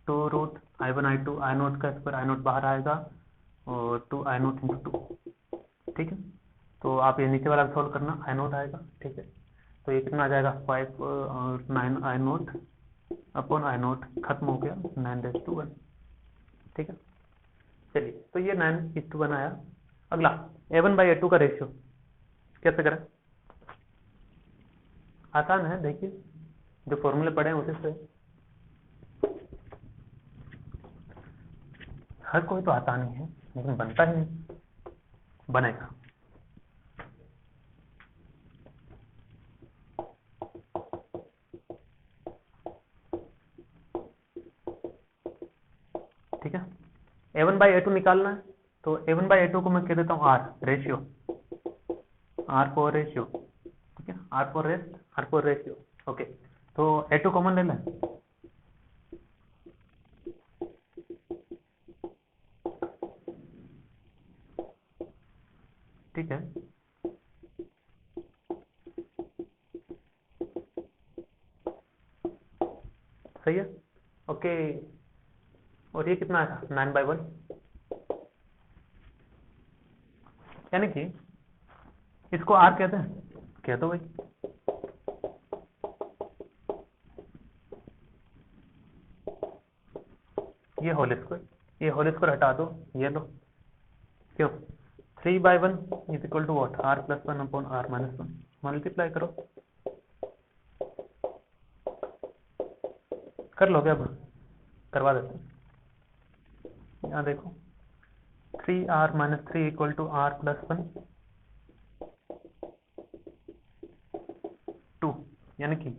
2√I1I2 I0 का स्क्वायर, I0 बाहर आएगा और 2I0 into 2, ठीक है। तो आप ये नीचे वाला सॉल्व करना, I0 आएगा, ठीक है। तो ये कितना आ जाएगा 5 और 9I0 अपॉन I0, खत्म हो गया 9:1, ठीक है। चलिए तो ये 9:1 आया। अगला A1/A2 का रेशियो कैसे करें, आसान है, देखिए जो फॉर्मूले पढ़े हैं उसी से, हर कोई तो आता नहीं है लेकिन बनता ही नहीं, बनेगा। ठीक है, A1/A2 निकालना है तो A1/A2 को मैं कह देता हूँ R ratio, R for ratio, ठीक है, R फॉर रेशियो, ओके। तो A2 कॉमन ले लें, ठीक है। सही है, ओके। और ये कितना आया 9/1, यानी कि इसको R कहते हैं, कह दो भाई। ये होल स्क्वायर हटा दो, ये लो, क्यों 3/1 is equal to what, R plus 1 upon R minus 1, multiply करो, कर लो क्या, करवा देते हैं। यहाँ देखो 3R minus 3 equal to R plus 1 2, यानी कि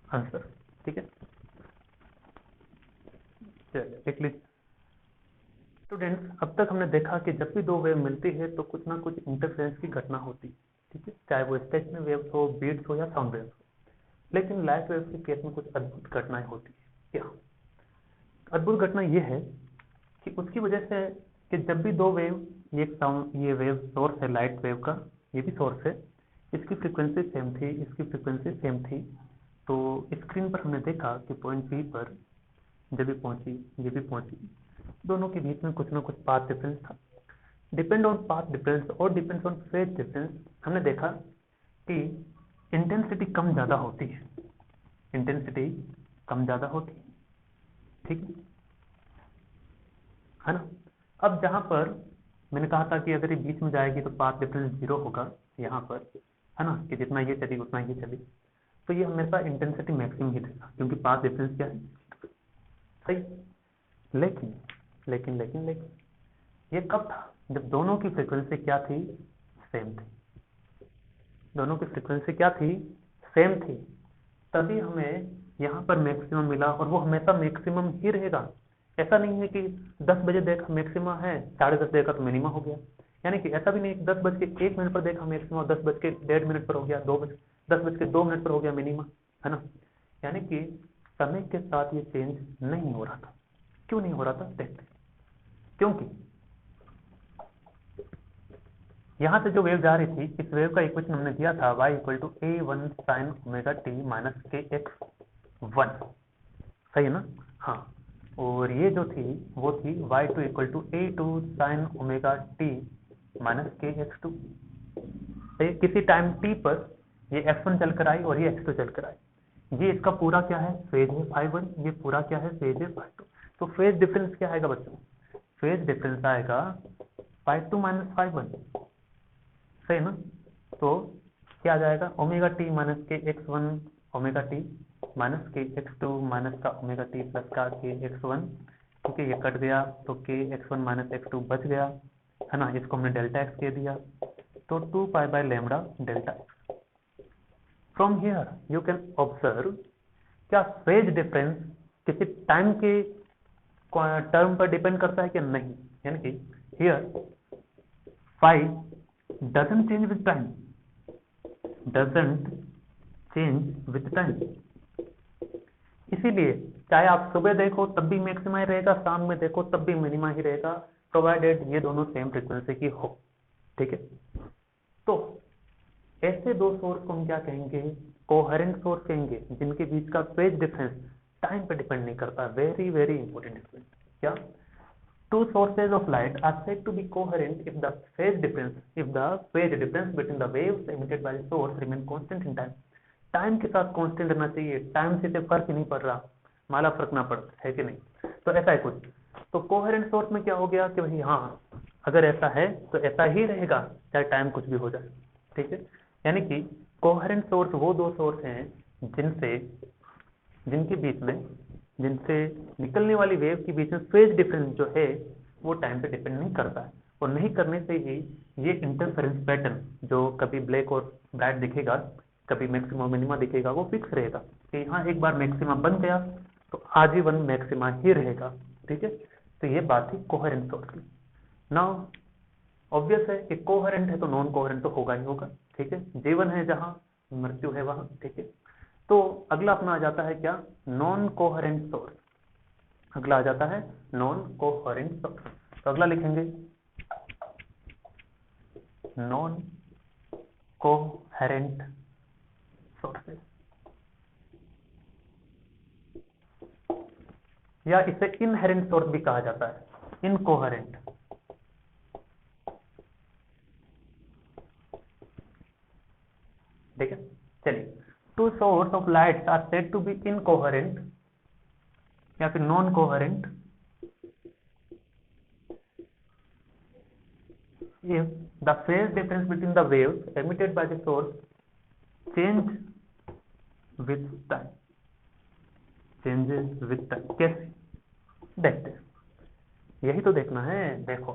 आंसर, ठीक है। चलिए लिख लीजिए। स्टूडेंट्स अब तक हमने देखा कि जब भी दो वेव मिलती है तो कुछ ना कुछ इंटरफेरेंस की घटना होती है, ठीक है, चाहे वो स्टेशनरी वेव्स हो, बीट्स हो या साउंड वेव्स हो। लेकिन लाइट वेव्स के केस में कुछ अद्भुत घटनाएं होती है। क्या अद्भुत घटना ये है कि उसकी वजह से कि जब भी दो वेव, ये साउंड, ये वेव सोर्स है लाइट वेव का, ये भी सोर्स है, इसकी फ्रीक्वेंसी सेम थी, इसकी फ्रीक्वेंसी सेम थी, तो स्क्रीन पर हमने देखा कि पॉइंट बी पर जब भी पहुंची, ये भी पहुंची, दोनों के बीच में कुछ ना कुछ पाथ डिफरेंस था। डिपेंड ऑन पाथ डिफरेंस और डिपेंड्स ऑन फेज डिफरेंस, हमने देखा कि इंटेंसिटी कम ज्यादा होती है, इंटेंसिटी कम ज्यादा होती है, ठीक है ना। अब जहां पर मैंने कहा था कि अगर ये बीच में जाएगी तो पाथ डिफरेंस 0 होगा, यहाँ पर है ना, कि जितना ये चली उतना ही चली, तो ये हमेशा इंटेंसिटी मैक्सिमम ही देगा क्योंकि पाथ डिफरेंस क्या है, सही। लेकिन लेकिन लेकिन लेकिन ये कब था, जब दोनों की फ्रीक्वेंसी क्या थी, सेम थी, दोनों की फ्रीक्वेंसी क्या थी, सेम थी, तभी हमें यहाँ पर मैक्सिमम मिला, और वो हमेशा मैक्सिमम ही रहेगा। ऐसा नहीं है कि 10 बजे देखा मैक्सिमम है, 10:30 देखा तो मिनिमम हो गया, यानी कि ऐसा भी नहीं 10:01 पर देखा मैक्सिमम, 10:01 पर हो गया, 10:02 पर हो गया मिनिमम, है ना। यानी कि समय के साथ ये चेंज नहीं हो रहा था। क्यों नहीं हो रहा था देखते हैं। क्योंकि यहां से जो वेव जा रही थी, इस वेव का इक्वेशन हमने दिया था y = a1 sin omega t minus kx1, सही है ना? हाँ, और ये जो थी वो थी y2 = a2 sin omega t minus kx2। किसी टाइम t पर ये x1 चलकर आई और ये x2 चलकर आई। ये इसका पूरा क्या है, फेज है φ1, ये पूरा क्या है, फेज है φ2। तो फेज डिफरेंस क्या आएगा बच्चों? फेज डिफरेंस आएगा φ2 माइनस φ1, सही है ना? तो क्या आ जाएगा, omega t minus kx1 omega t minus kx2 minus का ओमेगा टी प्लस का kx1, ठीक है, ये कट गया तो kx1 माइनस x2 बच गया, है ना? इसको हमने डेल्टा x कह दिया, तो 2 pi by lambda delta x। From here you can observe क्या फेज डिफरेंस किसी टाइम के टर्म पर डिपेंड करता है कि नहीं, यानी कि here phi doesn't change with time, doesn't change with time। इसीलिए चाहे आप सुबह देखो तब भी मैक्सिमा ही रहेगा, शाम में देखो तब भी मिनिमा ही रहेगा, प्रोवाइडेड ये दोनों सेम फ्रीक्वेंसी की हो, ठीक है? तो ऐसे दो सोर्स को हम क्या कहेंगे, कोहेरेंट सोर्स कहेंगे, जिनके बीच का फेज डिफरेंस टाइम पे डिपेंड नहीं करता। Very very important difference. क्या? Two sources of light are said to be coherent if the phase difference between the waves emitted by the source remain constant in time। Time के साथ constant रहना चाहिए, time से फर्क ही नहीं पड़ रहा, माला फर्क ना पड़ता है कि नहीं? तो ऐसा है कुछ। तो कोहेरेंट सोर्स में क्या हो गया कि भाई हाँ, अगर ऐसा है तो ऐसा ही रहेगा चाहे टाइम कुछ भी हो जाए, ठीक है? यानी कि कोहेरेंट सोर्स वो दो सोर्स हैं जिनके बीच में, जिनसे निकलने वाली वेव के बीच में फेज डिफरेंस जो है वो टाइम पे डिपेंड नहीं करता है, और नहीं करने से ही ये इंटरफेरेंस पैटर्न जो कभी ब्लैक और ब्राइट दिखेगा, कभी मैक्सिमा मिनिमा दिखेगा, वो फिक्स रहेगा कि यहाँ एक बार मैक्सिमा बन गया तो आजीवन मैक्सिमा ही रहेगा, ठीक है? तो ये बात थी कोहेरेंट सोर्स की। नाउ ऑब्वियस है कि कोहेरेंट है तो नॉन कोहेरेंट तो होगा ही होगा, ठीक है? जीवन है जहां, मृत्यु है वहां, ठीक है? तो अगला अपना आ जाता है क्या, नॉन कोहेरेंट सोर्स। अगला आ जाता है नॉन कोहेरेंट सोर्स। तो अगला लिखेंगे नॉन कोहेरेंट सोर्सेस, या इसे इनहेरेंट सोर्स भी कहा जाता है, इनकोहेरेंट। ठीक है, चलिए। Two source of lights are said to be incoherent या फिर non coherent if the phase difference between the waves emitted by the source change with time, changes with time। कैसे देखते हैं, यही तो देखना है। देखो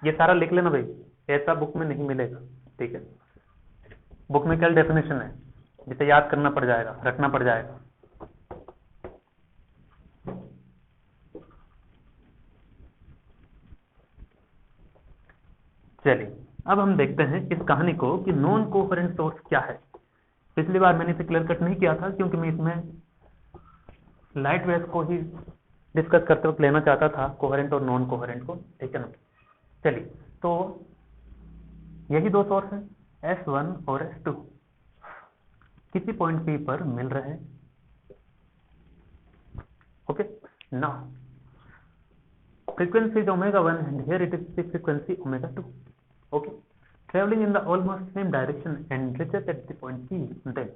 ये सारा लिख लेना भाई, ऐसा बुक में नहीं मिलेगा, ठीक है? बुक में क्या डेफिनेशन है जिसे याद करना पड़ जाएगा, रटना पड़ जाएगा। चलिए अब हम देखते हैं इस कहानी को कि नॉन कोहेरेंट सोर्स क्या है। पिछली बार मैंने इसे क्लियर कट नहीं किया था क्योंकि मैं इसमें लाइट वेव्स को ही डिस्कस करते वक्त लेना चाहता था, कोहेरेंट और नॉन कोहेरेंट को, ठीक है ना? चलिए, तो यही दो सोर्स हैं, S1 और S2, किसी पॉइंट P पर मिल रहे हैं। Okay, now frequency is ω1 and here it is the frequency ω2, okay, traveling in the almost same direction and reaches at the point P। then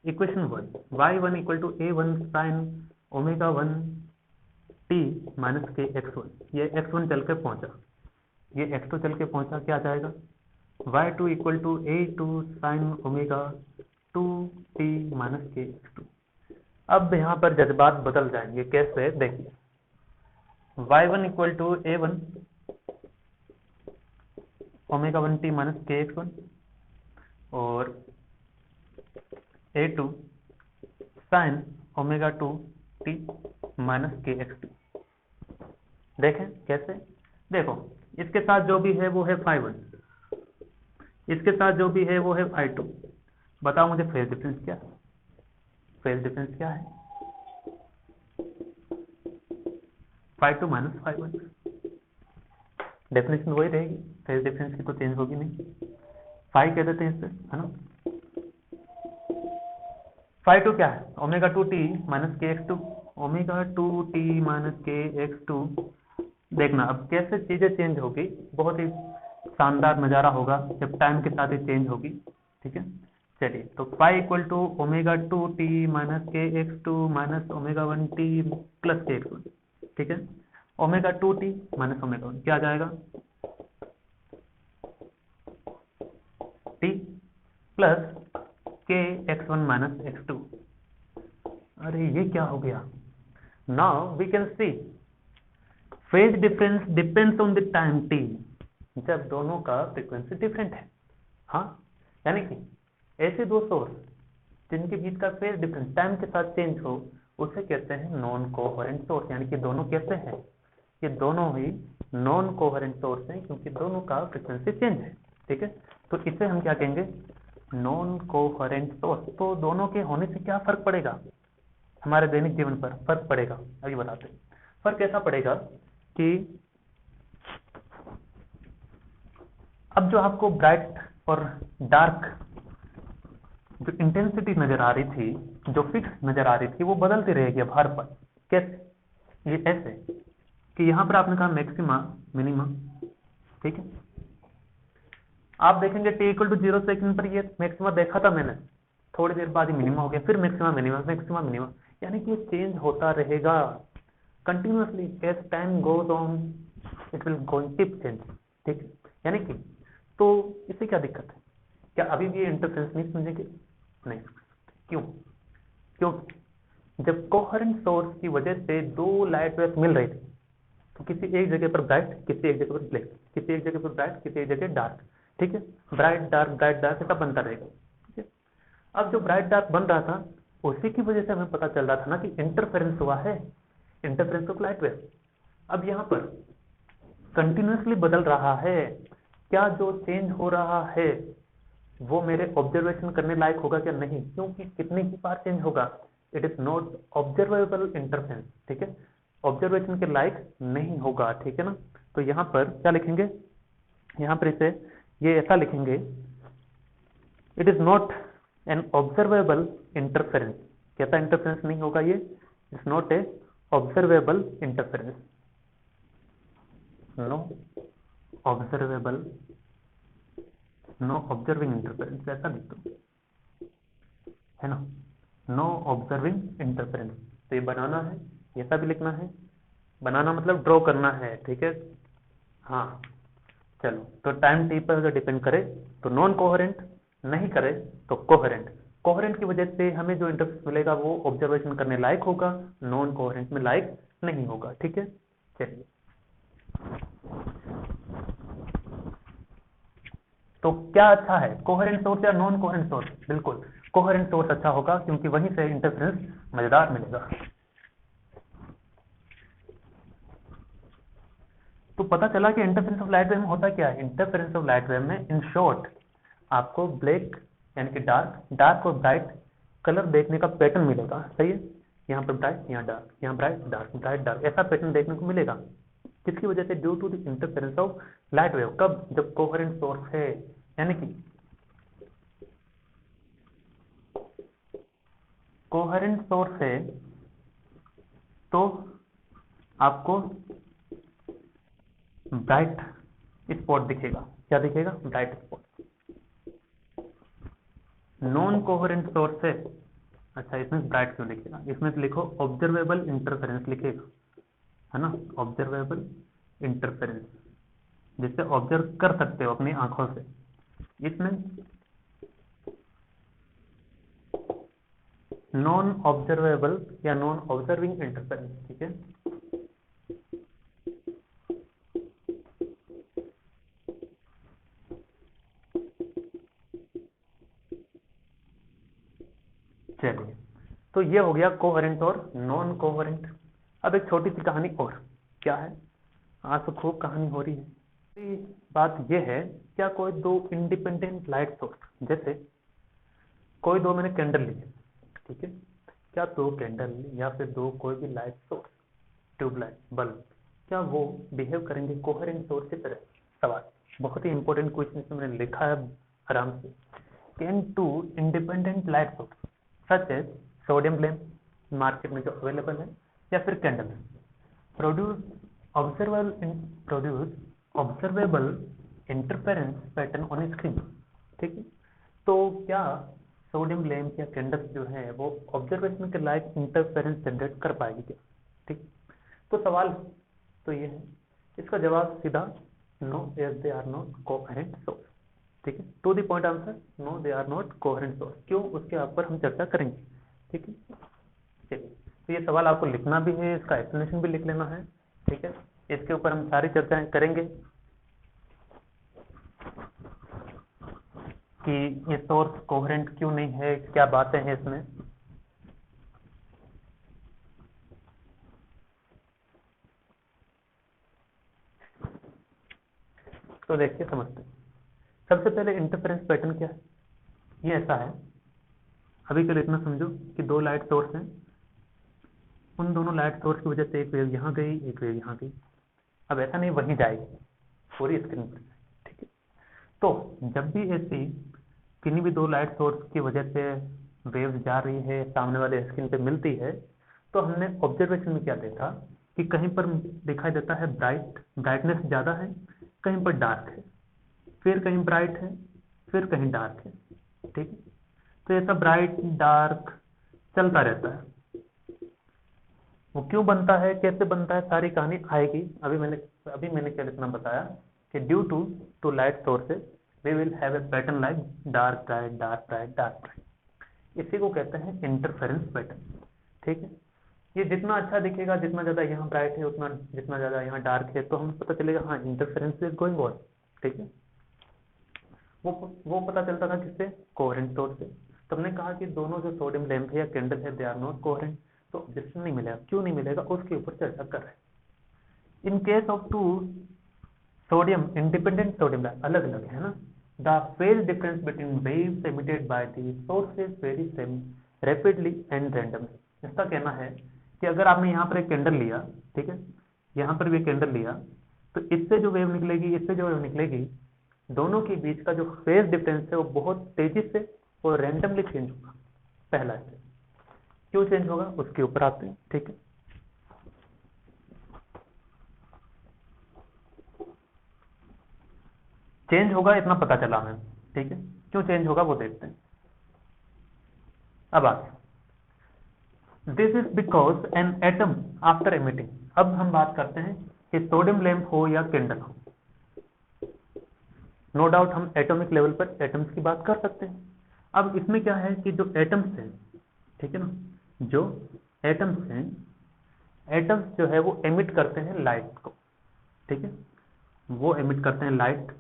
equation 1, y1 = a1 sin ω1 t minus k x1, ये x1 चल के पहुंचा, ये x2 चल के पहुंचा, क्या आ जाएगा, y2 = a2 sin ω2 t minus k x2। अब यहाँ पर जज्बात बदल जाएंगे, कैसे देखिए, y1 = a1 ω1 t minus kx1 और a2 sin ω2 t minus kx2। देखें कैसे, देखो इसके साथ जो भी है वो है φ1, इसके साथ जो भी है वो है φ2, बताओ मुझे फेज डिफरेंस क्या है? फेज डिफरेंस क्या है? -φ2 -φ1। डेफिनेशन वही रहेगी, फेज डिफरेंस की तो चेंज होगी नहीं। फाई कह देते हैं इससे, है ना। φ2 क्या है? ω2t - kx2। ω2t - kx2। देखना अब कैसे चीजें चेंज होगी, बहुत ही शानदार नजारा होगा जब टाइम के साथ ही चेंज होगी। ठीक है, चलिए तो φ = ω2t - kx2 - ω1t + kx1। ठीक है, ω2t - ω1 क्या आ जाएगा? t plus kx1 - x2। अरे ये क्या हो गया? Now we can see phase difference depends on the time t, जब दोनों का फ्रीक्वेंसी डिफरेंट है। हाँ, यानी कि ऐसे दो सोर्स जिनके बीच का फेज डिफरेंस टाइम के साथ चेंज हो, उसे कहते हैं नॉन कोहेरेंट सोर्स। यानी कि दोनों कैसे हैं? ये दोनों ही नॉन कोहेरेंट सोर्स हैं क्योंकि दोनों का फ्रीक्वेंसी चेंज है। ठीक है, तो इसे हम क्या कहेंगे? Non coherent source. तो दोनों के होने से क्या फर्क पड़ेगा हमारे दैनिक जीवन पर? फर्क पड़ेगा, अभी बताते हैं। फर्क ऐसा पड़ेगा कि अब जो आपको ब्राइट और डार्क जो इंटेंसिटी नजर आ रही थी, जो फिक्स नजर आ रही थी, वो बदलती रहेगी अब हर पल। कैसे? ये ऐसे कि यहां पर आपने कहा मैक्सिमा मिनिमा। ठीक है, आप देखेंगे t = 0 सेकंड पर ये मैक्सिमा देखा था मैंने, थोड़ी देर बाद ही मिनिमा हो गया, फिर मैक्सिमा मिनिमा मैक्सिमा मिनिमा। यानी कि ये चेंज होता रहेगा continuously as time goes on, it will going keep change. ठीक है, यानी कि तो इससे क्या दिक्कत है? क्या अभी भी ये इंटरफेरेंस नहीं समझेंगे? नहीं। क्यों? क्योंकि जब कोहेरेंट सोर्स की वजह से दो लाइट वेव मिल रही थी, तो किसी एक जगह पर ब्राइट, किसी एक जगह पर ब्लैक, किसी एक जगह पर ब्राइट, किसी एक जगह डार्क। ठीक है, ब्राइट डार्क ऐसा बनता रहेगा। ठीक है, अब जो ब्राइट डार्क बन रहा था, उसी की वजह से हमें पता चल रहा था ना कि इंटरफेरेंस हुआ है, इंटरफेरेंस ऑफ लाइट वेव। अब यहाँ पर कंटिन्यूअसली बदल रहा है, क्या जो चेंज हो रहा है वो मेरे ऑब्जर्वेशन करने लायक होगा क्या? नहीं, क्योंकि कितनी ही बार चेंज होगा, it is not observable interference. ठीक है, ऑब्जर्वेशन के लायक नहीं होगा। ठीक है ना, तो यहां पर क्या लिखेंगे? यहां पर इसे ये ऐसा लिखेंगे, it is not an observable interference. कैसा इंटरफेरेंस नहीं होगा ये? It's not a observable interference, no observable, no observing interference, ऐसा लिख दो, है ना। नो ऑब्जर्विंग इंटरफेरेंस, तो ये बनाना है, ऐसा भी लिखना है। बनाना मतलब ड्रॉ करना है। ठीक है, हाँ चलो, तो टाइम टी पर अगर डिपेंड करे तो नॉन कोहेरेंट, नहीं करे तो कोहेरेंट। कोहेरेंट की वजह से हमें जो इंटरफेरेंस मिलेगा वो ऑब्जर्वेशन करने लायक होगा, नॉन कोहेरेंट में लायक नहीं होगा। ठीक है, चलिए तो क्या अच्छा है, कोहेरेंट सोर्स या नॉन कोहेरेंट सोर्स? बिल्कुल कोहेरेंट सोर्स अच्छा होगा क्योंकि वहीं से इंटरफेरेंस मजेदार मिलेगा। तो पता चला कि इंटरफेरेंस ऑफ लाइट वेव में होता क्या है। इंटरफेरेंस ऑफ लाइट वेव में इन शॉर्ट आपको ब्लैक यानी कि डार्क और ब्राइट कलर देखने का पैटर्न मिलेगा। सही है, यहाँ पर ब्राइट, यहाँ डार्क, यहाँ ब्राइट डार्क ब्राइट डार्क, ऐसा पैटर्न देखने को मिलेगा। किसकी वजह से? Due to the interference of light wave. कब? जब कोहेरेंट सोर्स है, यानी कि कोहेरेंट सोर्स है तो आपको ब्राइट स्पॉट दिखेगा। क्या दिखेगा? Bright spot. Non coherent source है, अच्छा इसमें ब्राइट क्यों लिखेगा? इसमें तो लिखो ऑब्जर्वेबल इंटरफेरेंस लिखेगा, है ना, ऑब्जर्वेबल इंटरफेरेंस, जिससे ऑब्जर्व कर सकते हो अपनी आंखों से। इसमें नॉन ऑब्जर्वेबल या नॉन ऑब्जर्विंग इंटरफेरेंस। ठीक है, चलिए तो ये हो गया कोहेरेंट और नॉन कोहेरेंट। अब एक छोटी सी कहानी और, क्या है, आज तो खूब कहानी हो रही है। बात यह है, क्या कोई दो इंडिपेंडेंट लाइट सोर्स, जैसे कोई दो मैंने कैंडल लिए, ठीक है, क्या दो कैंडल या फिर दो कोई भी लाइट सोर्स, ट्यूबलाइट, बल्ब, क्या वो बिहेव करेंगे कोहेरेंट सोर्स की तरह? सवाल बहुत ही इंपॉर्टेंट क्वेश्चन इसमें मैंने लिखा है आराम से। Can two independent light source such as sodium lamp market में जो अवेलेबल है या फिर candle produce observable interference pattern on screen? ठीक है, तो क्या सोडियम लैम्प या कैंडल जो है वो ऑब्जर्वेशन के लायक इंटरफेरेंस जनरेट कर पाएगी क्या? ठीक, तो सवाल तो ये है, इसका जवाब सीधा no, as they are not coherent source. ठीक है, to the point answer, no they are not coherent source. क्यों, उसके ऊपर हम चर्चा करेंगे। ठीक है, चलिए, तो ये सवाल आपको लिखना भी है, इसका एक्सप्लेनेशन भी लिख लेना है। ठीक है, इसके ऊपर हम सारी चर्चाएं करेंगे कि ये सोर्स कोहेरेंट क्यों नहीं है, क्या बातें हैं इसमें। तो देखिए समझते हैं। सबसे पहले इंटरफेरेंस पैटर्न क्या है? ये ऐसा है, अभी के लिए इतना समझो कि दो लाइट सोर्स हैं, उन दोनों लाइट सोर्स की वजह से एक वेव यहाँ गई, एक वेव यहाँ गई। अब ऐसा नहीं वहीं जाएगी, पूरी स्क्रीन पर। ठीक है, तो जब भी ऐसी किन्हीं भी दो लाइट सोर्स की वजह से वेव जा रही है, सामने वाले स्क्रीन पे मिलती है, तो हमने ऑब्जर्वेशन में क्या देखा कि कहीं पर दिखाई देता है ब्राइटनेस ज़्यादा है, कहीं पर डार्क है, फिर कहीं ब्राइट है, फिर कहीं डार्क है। ठीक है, तो ऐसा ब्राइट डार्क चलता रहता है। वो क्यों बनता है, कैसे बनता है, सारी कहानी आएगी। अभी मैंने क्या इतना बताया कि due to light sources we will have a pattern like dark bright dark bright dark bright. इसी को कहते हैं इंटरफेरेंस पैटर्न। ठीक है, ये जितना अच्छा दिखेगा, जितना ज्यादा यहाँ ब्राइट है, उतना जितना ज्यादा यहाँ डार्क है, तो हमें पता चलेगा हाँ इंटरफेरेंस इज गोइंग ऑन। ठीक है, वो पता चलता था किससे? कोहेरेंट सोर्स से। तो हमने कहा कि दोनों जो सोडियम लैंप है या कैंडल है, दे आर नॉट कोहेरेंट, तो ऑब्जेक्शन नहीं मिलेगा। क्यों नहीं मिलेगा, उसके ऊपर चर्चा कर रहे हैं। In case of two sodium independent sodium lamp, अलग अलग है ना, the phase difference between waves emitted by the sources very same rapidly and randomly. इसका कहना है कि अगर आपने यहाँ पर एक कैंडल लिया, ठीक है, यहाँ पर भी कैंडल लिया, तो इससे जो वेव निकलेगी, इससे जो वेव निकलेगी, दोनों के बीच का जो फेज डिफरेंस है वो बहुत तेजी से और रैंडमली चेंज होगा। पहला है, क्यों चेंज होगा उसके ऊपर आते हैं। ठीक है, चेंज होगा इतना पता चला हमें। ठीक है, क्यों चेंज होगा वो देखते हैं। अब आगे, this is because an atom after emitting. अब हम बात करते हैं कि सोडियम लैंप हो या कैंडल हो, नो डाउट हम एटॉमिक लेवल पर एटम्स की बात कर सकते हैं। अब इसमें क्या है कि जो एटम्स हैं, ठीक है ना, जो एटम्स हैं, एटम्स जो है वो एमिट करते हैं लाइट को। ठीक है, वो एमिट करते हैं लाइट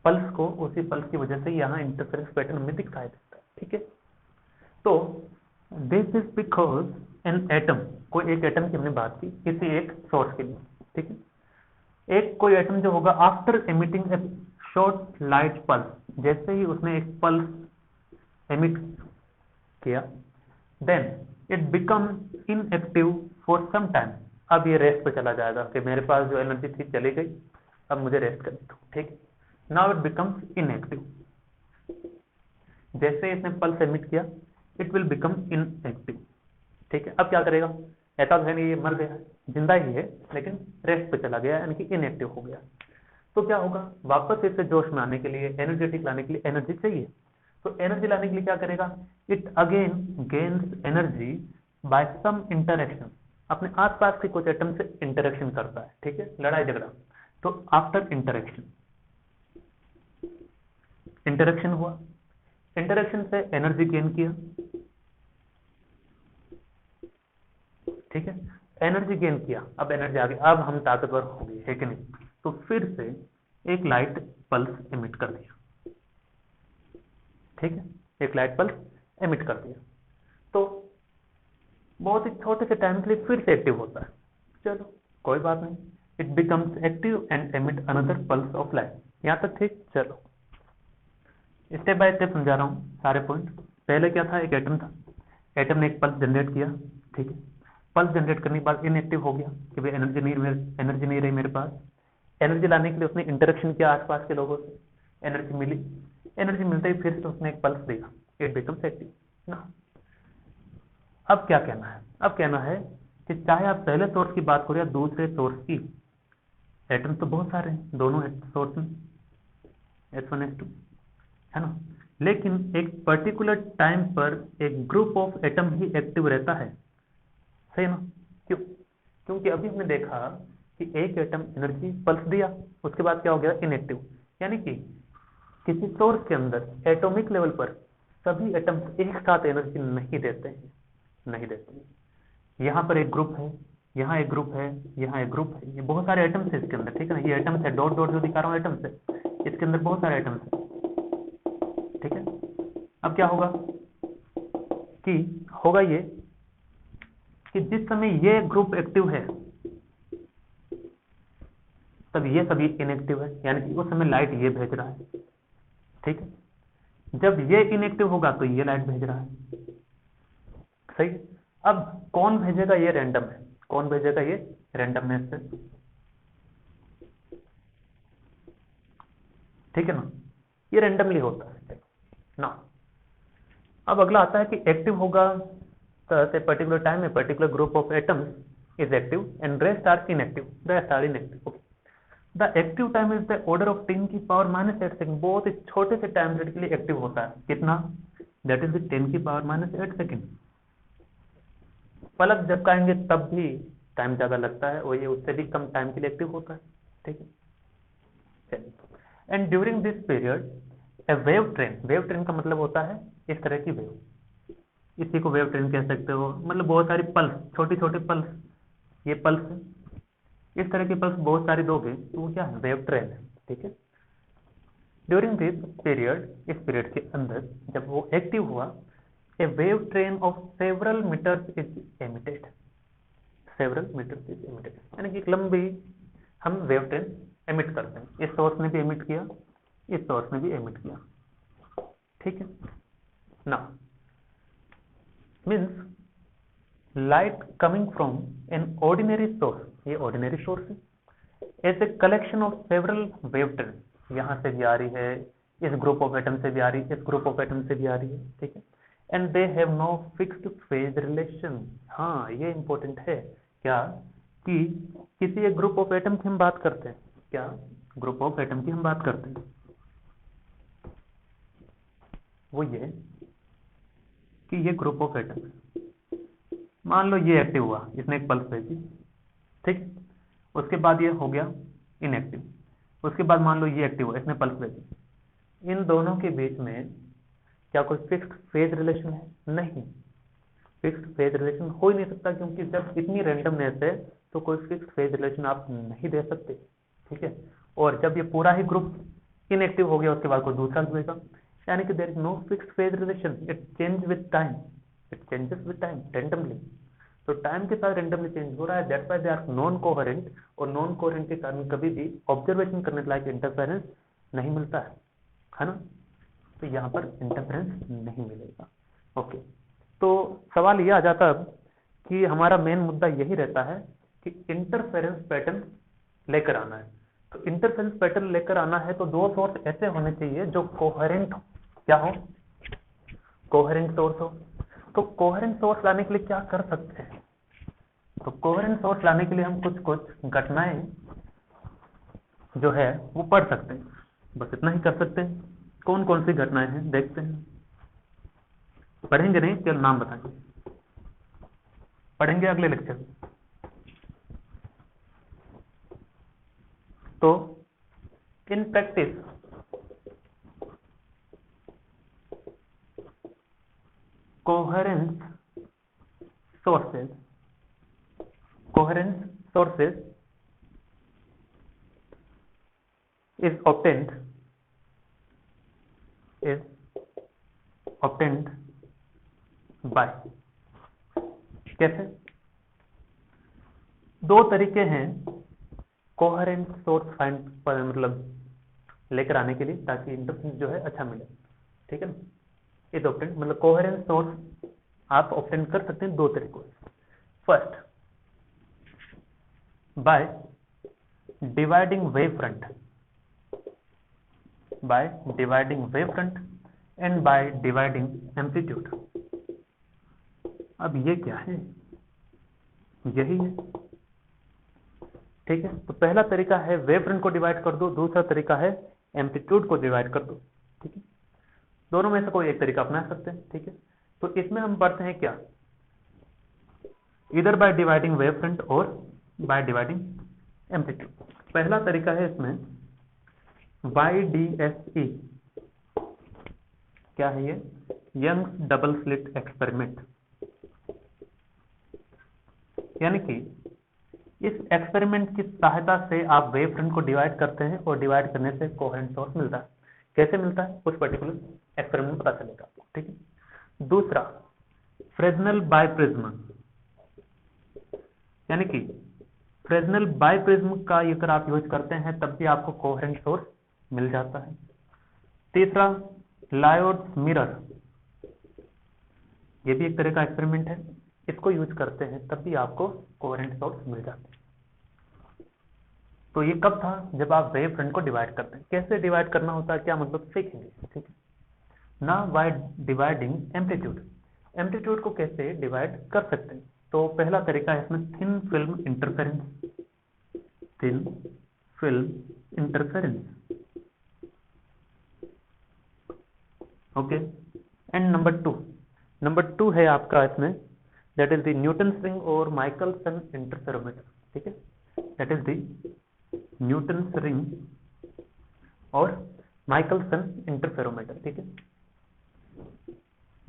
पल्स को, उसी पल्स की वजह से यहाँ इंटरफेरेंस पैटर्न में दिखाई देता है। ठीक है, तो this is because an atom, कोई एक एटम की हमने बात की किसी एक सोर्स के लिए। ठीक है, एक कोई एटम जो होगा after emitting a short light pulse, जैसे ही उसने एक पल्स एमिट किया, then it become inactive for some time. अब ये रेस्ट पे चला जाएगा कि मेरे पास जो एनर्जी थी चली गई, अब मुझे रेस्ट करनी दो। ठीक, नाउ इट बिकम्स इनएक्टिव। जैसे इसने पल्स एमिट किया, इट विल बिकम इनएक्टिव। ठीक है, अब क्या करेगा? ऐसा तो है नहीं ये मर गया, जिंदा ही है, लेकिन रेस्ट पे चला गया, यानी कि इनएक्टिव हो गया। तो क्या होगा? वापस इसे जोश में आने के लिए, एनर्जेटिक लाने के लिए एनर्जी चाहिए। तो एनर्जी लाने के लिए क्या करेगा? It again gains energy by some interaction, अपने आसपास के कुछ एटम से इंटरेक्शन करता है। ठीक है, लड़ाई झगड़ा। तो आफ्टर इंटरेक्शन हुआ, इंटरेक्शन से एनर्जी गेन किया। ठीक है, एनर्जी गेन किया, अब एनर्जी आ गई, अब हम ताकतवर हो गए, है कि नहीं? तो फिर से एक लाइट पल्स एमिट कर दिया। ठीक है, एक लाइट पल्स एमिट कर दिया, तो बहुत ही छोटे से टाइम के लिए फिर से एक्टिव होता है। चलो कोई बात नहीं, it becomes active and emit another pulse of light. यहां तक ठीक। चलो स्टेप बाय स्टेप समझा रहा हूं सारे पॉइंट। पहले क्या था, एक एटम था, एटम ने एक पल्स जनरेट किया, ठीक है, पल्स जनरेट करने के बाद इनएक्टिव हो गया कि भाई एनर्जी नहीं रही मेरे पास। एनर्जी लाने के लिए उसने इंटरेक्शन किया आसपास के लोगों से, एनर्जी मिली, एनर्जी मिलते ही फिर से उसने एक पल्स दिया, इट बिकम्स एक्टिव ना। अब क्या कहना है, अब कहना है कि चाहे आप पहले सोर्स की बात करो या दूसरे सोर्स की, एटम तो बहुत सारे हैं दोनों सोर्स में, S1 S2, है ना, लेकिन एक पर्टिकुलर टाइम पर एक group of atom he active रहता है, सही ना। क्यों? क्योंकि अभी हमने देखा कि एक एटम एनर्जी पल्स दिया, उसके बाद क्या हो गया, इनएक्टिव। यानी कि किसी सोर्स के अंदर एटॉमिक लेवल पर सभी एटम्स एक साथ एनर्जी नहीं देते हैं, नहीं देते हैं। यहाँ पर एक ग्रुप है, यहाँ एक ग्रुप है, यहाँ एक ग्रुप है, ये बहुत सारे एटम्स है इसके अंदर, ठीक है ना, ये एटम्स है, डॉट डॉट जो दिखा रहा हूँ एटम्स है, इसके अंदर बहुत सारे एटम्स है, ठीक है। अब क्या होगा कि होगा ये कि जिस समय ये ग्रुप एक्टिव है तब ये सभी इनएक्टिव है, यानी कि उस समय लाइट ये भेज रहा है, ठीक है। जब ये इनएक्टिव होगा तो ये लाइट भेज रहा है, सही। अब कौन भेजेगा, ये रैंडम है, कौन भेजेगा, ये रैंडमनेस है, ठीक है ना, ये रैंडमली होता है ना। अब अगला आता है कि एक्टिव होगा तो पर्टिकुलर टाइम में particular group of atoms is active and rest are inactive, rest are inactive. The active time is the order of 10 की पावर -8 सेकंड, बहुत ही छोटे से टाइम पीरियड के लिए एक्टिव होता है, कितना, दैट इज 10 की पावर -8 सेकंड। पलक झपकाएंगे तब भी टाइम ज्यादा लगता है, और ये उससे भी कम टाइम के लिए एक्टिव होता है, ठीक है। And during this period A wave train का मतलब होता है इस तरह की वेव, इसी को वेव ट्रेन कह सकते हो, मतलब बहुत सारी पल्स, छोटी छोटी पल्स, ये पल्स है, इस तरह की पल्स बहुत सारी दोगे तो वो क्या है, वेव ट्रेन है, ठीक है। ड्यूरिंग दिस पीरियड, इस पीरियड के अंदर जब वो एक्टिव हुआ, a wave train of several metres is emitted, several metres is emitted, यानी कि एक लंबी हम वेव ट्रेन एमिट करते हैं, इस सोर्स ने भी एमिट किया, इस सोर्स ने भी एमिट किया, ठीक है ना। Means light coming from an ordinary source, ये ऑर्डिनरी सोर्स है, as a collection of several wave train, यहां से भी आ रही है, इस ग्रुप ऑफ एटम से भी आ रही है, इस ग्रुप ऑफ एटम से भी आ रही है, ठीक है। And they have no fixed phase relation, हाँ ये इंपॉर्टेंट है, क्या कि किसी एक ग्रुप ऑफ एटम की हम बात करते हैं, क्या ग्रुप ऑफ एटम की हम बात करते हैं, वो ये कि ये ग्रुप ऑफ एटम है, मान लो ये एक्टिव हुआ, इसने एक पल्स भेजी, ठीक, उसके बाद ये हो गया इनएक्टिव, उसके बाद मान लो ये एक्टिव हुआ, इसने पल्स भेजी, इन दोनों के बीच में क्या कोई फिक्स्ड फेज रिलेशन है, नहीं, फिक्स्ड फेज रिलेशन हो ही नहीं सकता, क्योंकि जब इतनी रैंडमनेस है तो कोई फिक्स्ड फेज रिलेशन आप नहीं दे सकते, ठीक है। और जब ये पूरा ही ग्रुप इनएक्टिव हो गया उसके बाद कोई दूसरा जुड़ेगा, यानी कि there is no fixed phase relation, it change with time, it changes with time randomly, तो टाइम के साथ रैंडमली चेंज हो रहा है, that's why they are non coherent, और नॉन कोहेरेंट के कारण कभी भी ऑब्जर्वेशन करने लायक इंटरफेरेंस नहीं मिलता है ना, तो यहाँ पर इंटरफेरेंस नहीं मिलेगा, ओके। तो सवाल ये आ जाता अब कि हमारा मेन मुद्दा यही रहता है कि इंटरफेरेंस पैटर्न लेकर आना है, तो इंटरफेरेंस पैटर्न लेकर आना है तो दो सोर्स ऐसे होने चाहिए जो कोहेरेंट हो, क्या हो, कोहेरेंट सोर्स हो। तो कोहेरेंट सोर्स लाने के लिए क्या कर सकते हैं, तो कोहेरेंट सोर्स लाने के लिए हम कुछ कुछ घटनाएं जो है वो पढ़ सकते हैं, बस इतना ही कर सकते हैं। कौन कौन सी घटनाएं हैं देखते हैं, पढ़ेंगे नहीं, केवल नाम बताएंगे, पढ़ेंगे अगले लेक्चर में। तो in practice coherence sources is obtained by, कैसे, दो तरीके हैं कोहेरेंट सोर्स फाइंड मतलब लेकर आने के लिए, ताकि इंटरफेरेंस जो है अच्छा मिले, ठीक है ना। इज ऑब्टेन, मतलब कोहेरेंस सोर्स आप ऑब्टेन कर सकते हैं दो तरीकों से। First, by dividing wave front, by dividing wave front end by dividing amplitude. अब ये क्या है, यही है, ठीक है। तो पहला तरीका है वेव फ्रंट को डिवाइड कर दो, दूसरा तरीका है एम्पलीट्यूड को डिवाइड कर दो, ठीक है। दोनों में से कोई एक तरीका अपना सकते हैं, ठीक है। तो इसमें हम पढ़ते हैं क्या, इधर बाय डिवाइडिंग वेव फ्रंट और बाय डिवाइडिंग एम्पलीट्यूड। पहला तरीका है इसमें बाय DSE, क्या है ये, यंग्स डबल स्लिट एक्सपेरिमेंट। यानी कि इस एक्सपेरिमेंट की सहायता से आप वेव फ्रंट को डिवाइड करते हैं और डिवाइड करने से कोहेरेंट सोर्स मिलता है। कैसे मिलता है उस पर्टिकुलर एक्सपेरिमेंट में पता चलेगा, ठीक है। दूसरा, फ्रेस्नेल बाय प्रिज्म, यानी कि फ्रेस्नेल बाय प्रिज्म का अगर आप यूज करते हैं तब भी आपको कोहेरेंट सोर्स मिल जाता है। तीसरा, लायोड्स मिरर, ये भी एक तरह का एक्सपेरिमेंट है, इसको यूज करते हैं तब भी आपको कोहेरेंट सोर्स मिल जाते हैं। तो ये कब था, जब आप वेव फ्रंट को डिवाइड करते हैं। कैसे डिवाइड करना होता है, क्या मतलब, सीखेंगे, ठीक है ना। बाय डिवाइडिंग एम्पलीट्यूड, एम्पलीट्यूड को कैसे डिवाइड कर सकते हैं। तो पहला तरीका है इसमें thin film interference, thin film interference, okay. And number two है आपका इसमें, that is the Newton's ring और माइकलसन इंटरफेरोमीटर, ठीक है। That is the Newton's ring और माइकलसन इंटरफेरोमीटर, ठीक है।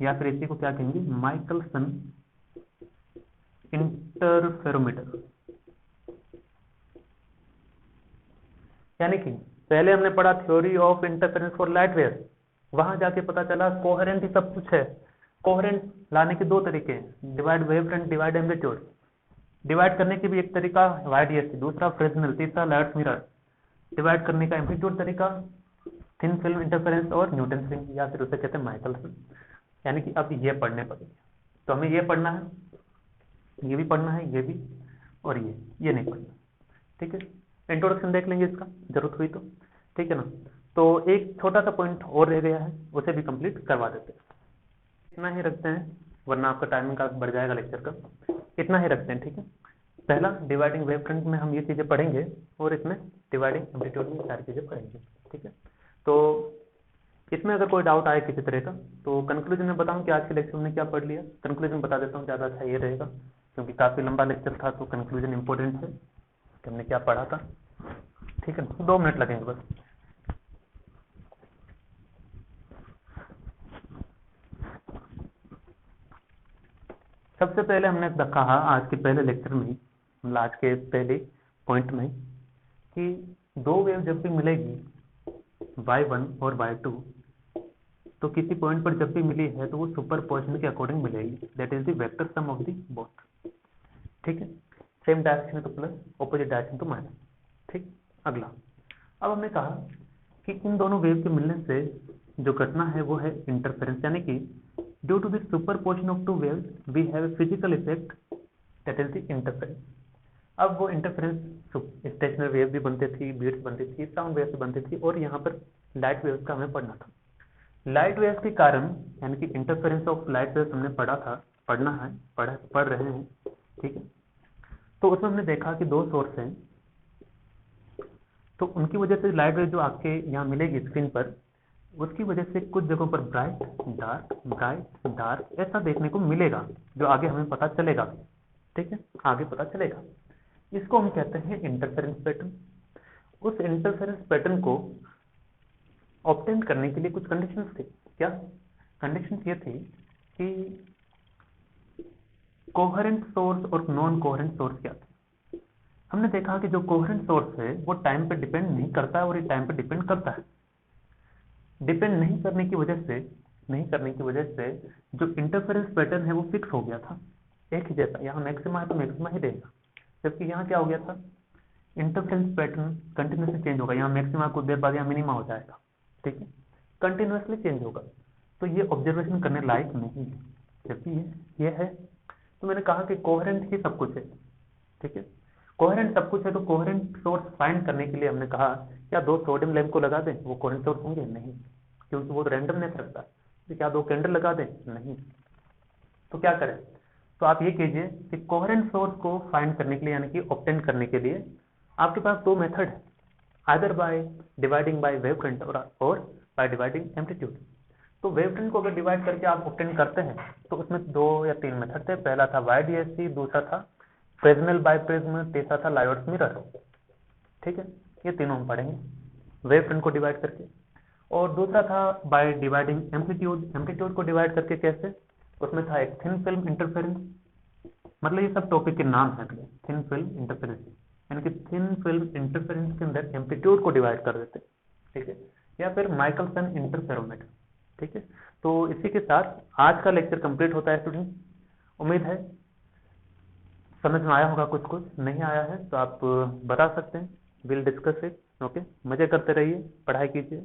या फिर इसी को क्या कहेंगे, माइकलसन इंटरफेरोमीटर। यानी कि पहले हमने पढ़ा theory of interference for light wave, वहां जाके पता चला कोहेरेंट ही सब कुछ है। कोहेरेंट लाने के दो तरीके हैं, divide wave front, divide amplitude. Divide करने की भी एक तरीका YDSC, दूसरा फ्रेस्नेल, तीसरा लायोड्स मिरर। डिवाइड करने का एम्पलीट्यूड तरीका थिन फिल्म इंटरफेरेंस और न्यूटन रिंग, या फिर उसे कहते हैं माइकलसन। यानी कि अब ये पढ़ने पड़ेंगे, तो हमें ये पढ़ना है, ये भी पढ़ना है, ये भी, और ये नहीं पढ़ना, ठीक है। इंट्रोडक्शन देख लेंगे इसका, जरूरत हुई तो, ठीक है ना। तो एक छोटा सा पॉइंट और रह गया है, उसे भी कंप्लीट करवा देते हैं। इतना ही रखते हैं, वरना आपका टाइमिंग का बढ़ जाएगा लेक्चर का। इतना ही रखते हैं, ठीक है। पहला डिवाइडिंग वेव फ्रंट में हम ये चीजें पढ़ेंगे और इसमें डिवाइडिंग एम्पलीट्यूड में सारी चीजें पढ़ेंगे, ठीक है। तो इसमें अगर कोई डाउट आए किसी तरह का, तो कंक्लूजन में बताऊं कि आज के लेक्चर में क्या पढ़ लिया। कंक्लूजन बता देता हूँ, ज्यादा अच्छा ये रहेगा, क्योंकि काफी लंबा लेक्चर था, तो कंक्लूजन इंपॉर्टेंट है कि हमने क्या पढ़ा था, ठीक है। 2 मिनट लगेंगे बस। सबसे पहले हमने कहा आज के पहले लेक्चर में, मतलब आज के पहले पॉइंट में, कि दो वेव जब भी मिलेगी y1 और y2, तो किसी पॉइंट पर जब भी मिली है तो वो सुपरपोजिशन के अकॉर्डिंग मिलेगी, that is the vector sum of the both, ठीक है। सेम डायरेक्शन तो प्लस, ऑपोजिट डायरेक्शन तो माइनस, ठीक। अगला, अब हमने कहा कि इन दोनों वेव के मिलने से जो घटना है वो है इंटरफेरेंस, यानी कि due to the superposition of two waves we have a physical effect, that is the interference. अब वो इंटरफेरेंस स्टेशनरी वेव भी बनती थी, बीट्स बनती थी, साउंड वेव भी बनती थी, और यहाँ पर लाइट वेव्स का हमें पढ़ना था। लाइट वेव्स के कारण, यानी कि इंटरफेरेंस ऑफ लाइट वेव्स हमने पढ़ा था, पढ़ना है, पढ़ रहे हैं, ठीक है। तो उसमें हमने देखा कि दो सोर्स हैं, तो उनकी वजह से लाइट वेव जो आपके यहाँ मिलेगी स्क्रीन पर, उसकी वजह से कुछ जगहों पर ब्राइट डार्क ऐसा देखने को मिलेगा, जो आगे हमें पता चलेगा, ठीक है, आगे पता चलेगा। इसको हम कहते हैं इंटरफेरेंस पैटर्न। उस इंटरफेरेंस पैटर्न को ऑब्टेन करने के लिए कुछ कंडीशंस थे। क्या कंडीशंस? ये थी कि कोहेरेंट सोर्स और नॉन कोहेरेंट सोर्स क्या थे। हमने देखा कि जो कोहेरेंट सोर्स है वो टाइम पे डिपेंड नहीं करता है, और ये टाइम पे डिपेंड करता है। डिपेंड नहीं करने की वजह से जो इंटरफेरेंस पैटर्न है वो फिक्स हो गया था, एक ही जैसा। यहाँ मैक्सिमा है तो मैक्सिमा ही देगा, जबकि यहाँ क्या हो गया था, इंटरफेरेंस पैटर्न कंटिन्यूसली चेंज होगा। यहाँ मैक्सिमा कुछ देर बाद यहाँ मिनिमा हो जाएगा, ठीक है, कंटिन्यूसली चेंज होगा। तो ये ऑब्जर्वेशन करने लायक नहीं है, जबकि ये है। तो मैंने कहा कि कोहेरेंट ही सब कुछ है, ठीक है। कोहेरेंट सब कुछ है, तो कोहेरेंट सोर्स फाइंड करने के लिए हमने कहा क्या दो सोडियम लैंप को लगा दें, वो कोहेरेंट सोर्स होंगे? नहीं, क्योंकि वो तो रैंडमनेस रखता है। तो क्या दो कैंडल लगा दें? नहीं। तो क्या करें? तो आप ये कीजिए कि कोहेरेंट सोर्स को फाइंड करने के लिए, यानी कि ऑब्टेन करने के लिए आपके पास दो मेथड है, either by dividing by wavefront और बाय डिवाइडिंग एम्पलीट्यूड। तो वेवफ्रंट को अगर डिवाइड करके आप ऑब्टेन करते हैं तो उसमें 2 या 3 मेथड थे। पहला था YDSC, दूसरा था फ्रेस्नेल बाइप्रिज्म, तीसरा था लायोट्स मिरर, ठीक है। ये तीनों हम पढ़ेंगे वेवफ्रंट को डिवाइड करके। और दूसरा था बाय डिवाइडिंग एम्पलीट्यूड। एम्पलीट्यूड को डिवाइड करके कैसे? उसमें था एक थिन फिल्म इंटरफेरेंस, मतलब ये सब टॉपिक के नाम हैं। थिन फिल्म इंटरफेरेंस, यानी कि थिन फिल्म इंटरफेरेंस के अंदर एम्पलीट्यूड को डिवाइड कर देते, ठीक है। या फिर माइकलसन इंटरफेरोमीटर, ठीक है। तो इसी के साथ आज का लेक्चर कंप्लीट होता है स्टूडेंट। उम्मीद है समझ में आया होगा, कुछ कुछ नहीं आया है तो आप बता सकते हैं, विल डिस्कस इट। ओके, मजे करते रहिए, पढ़ाई कीजिए।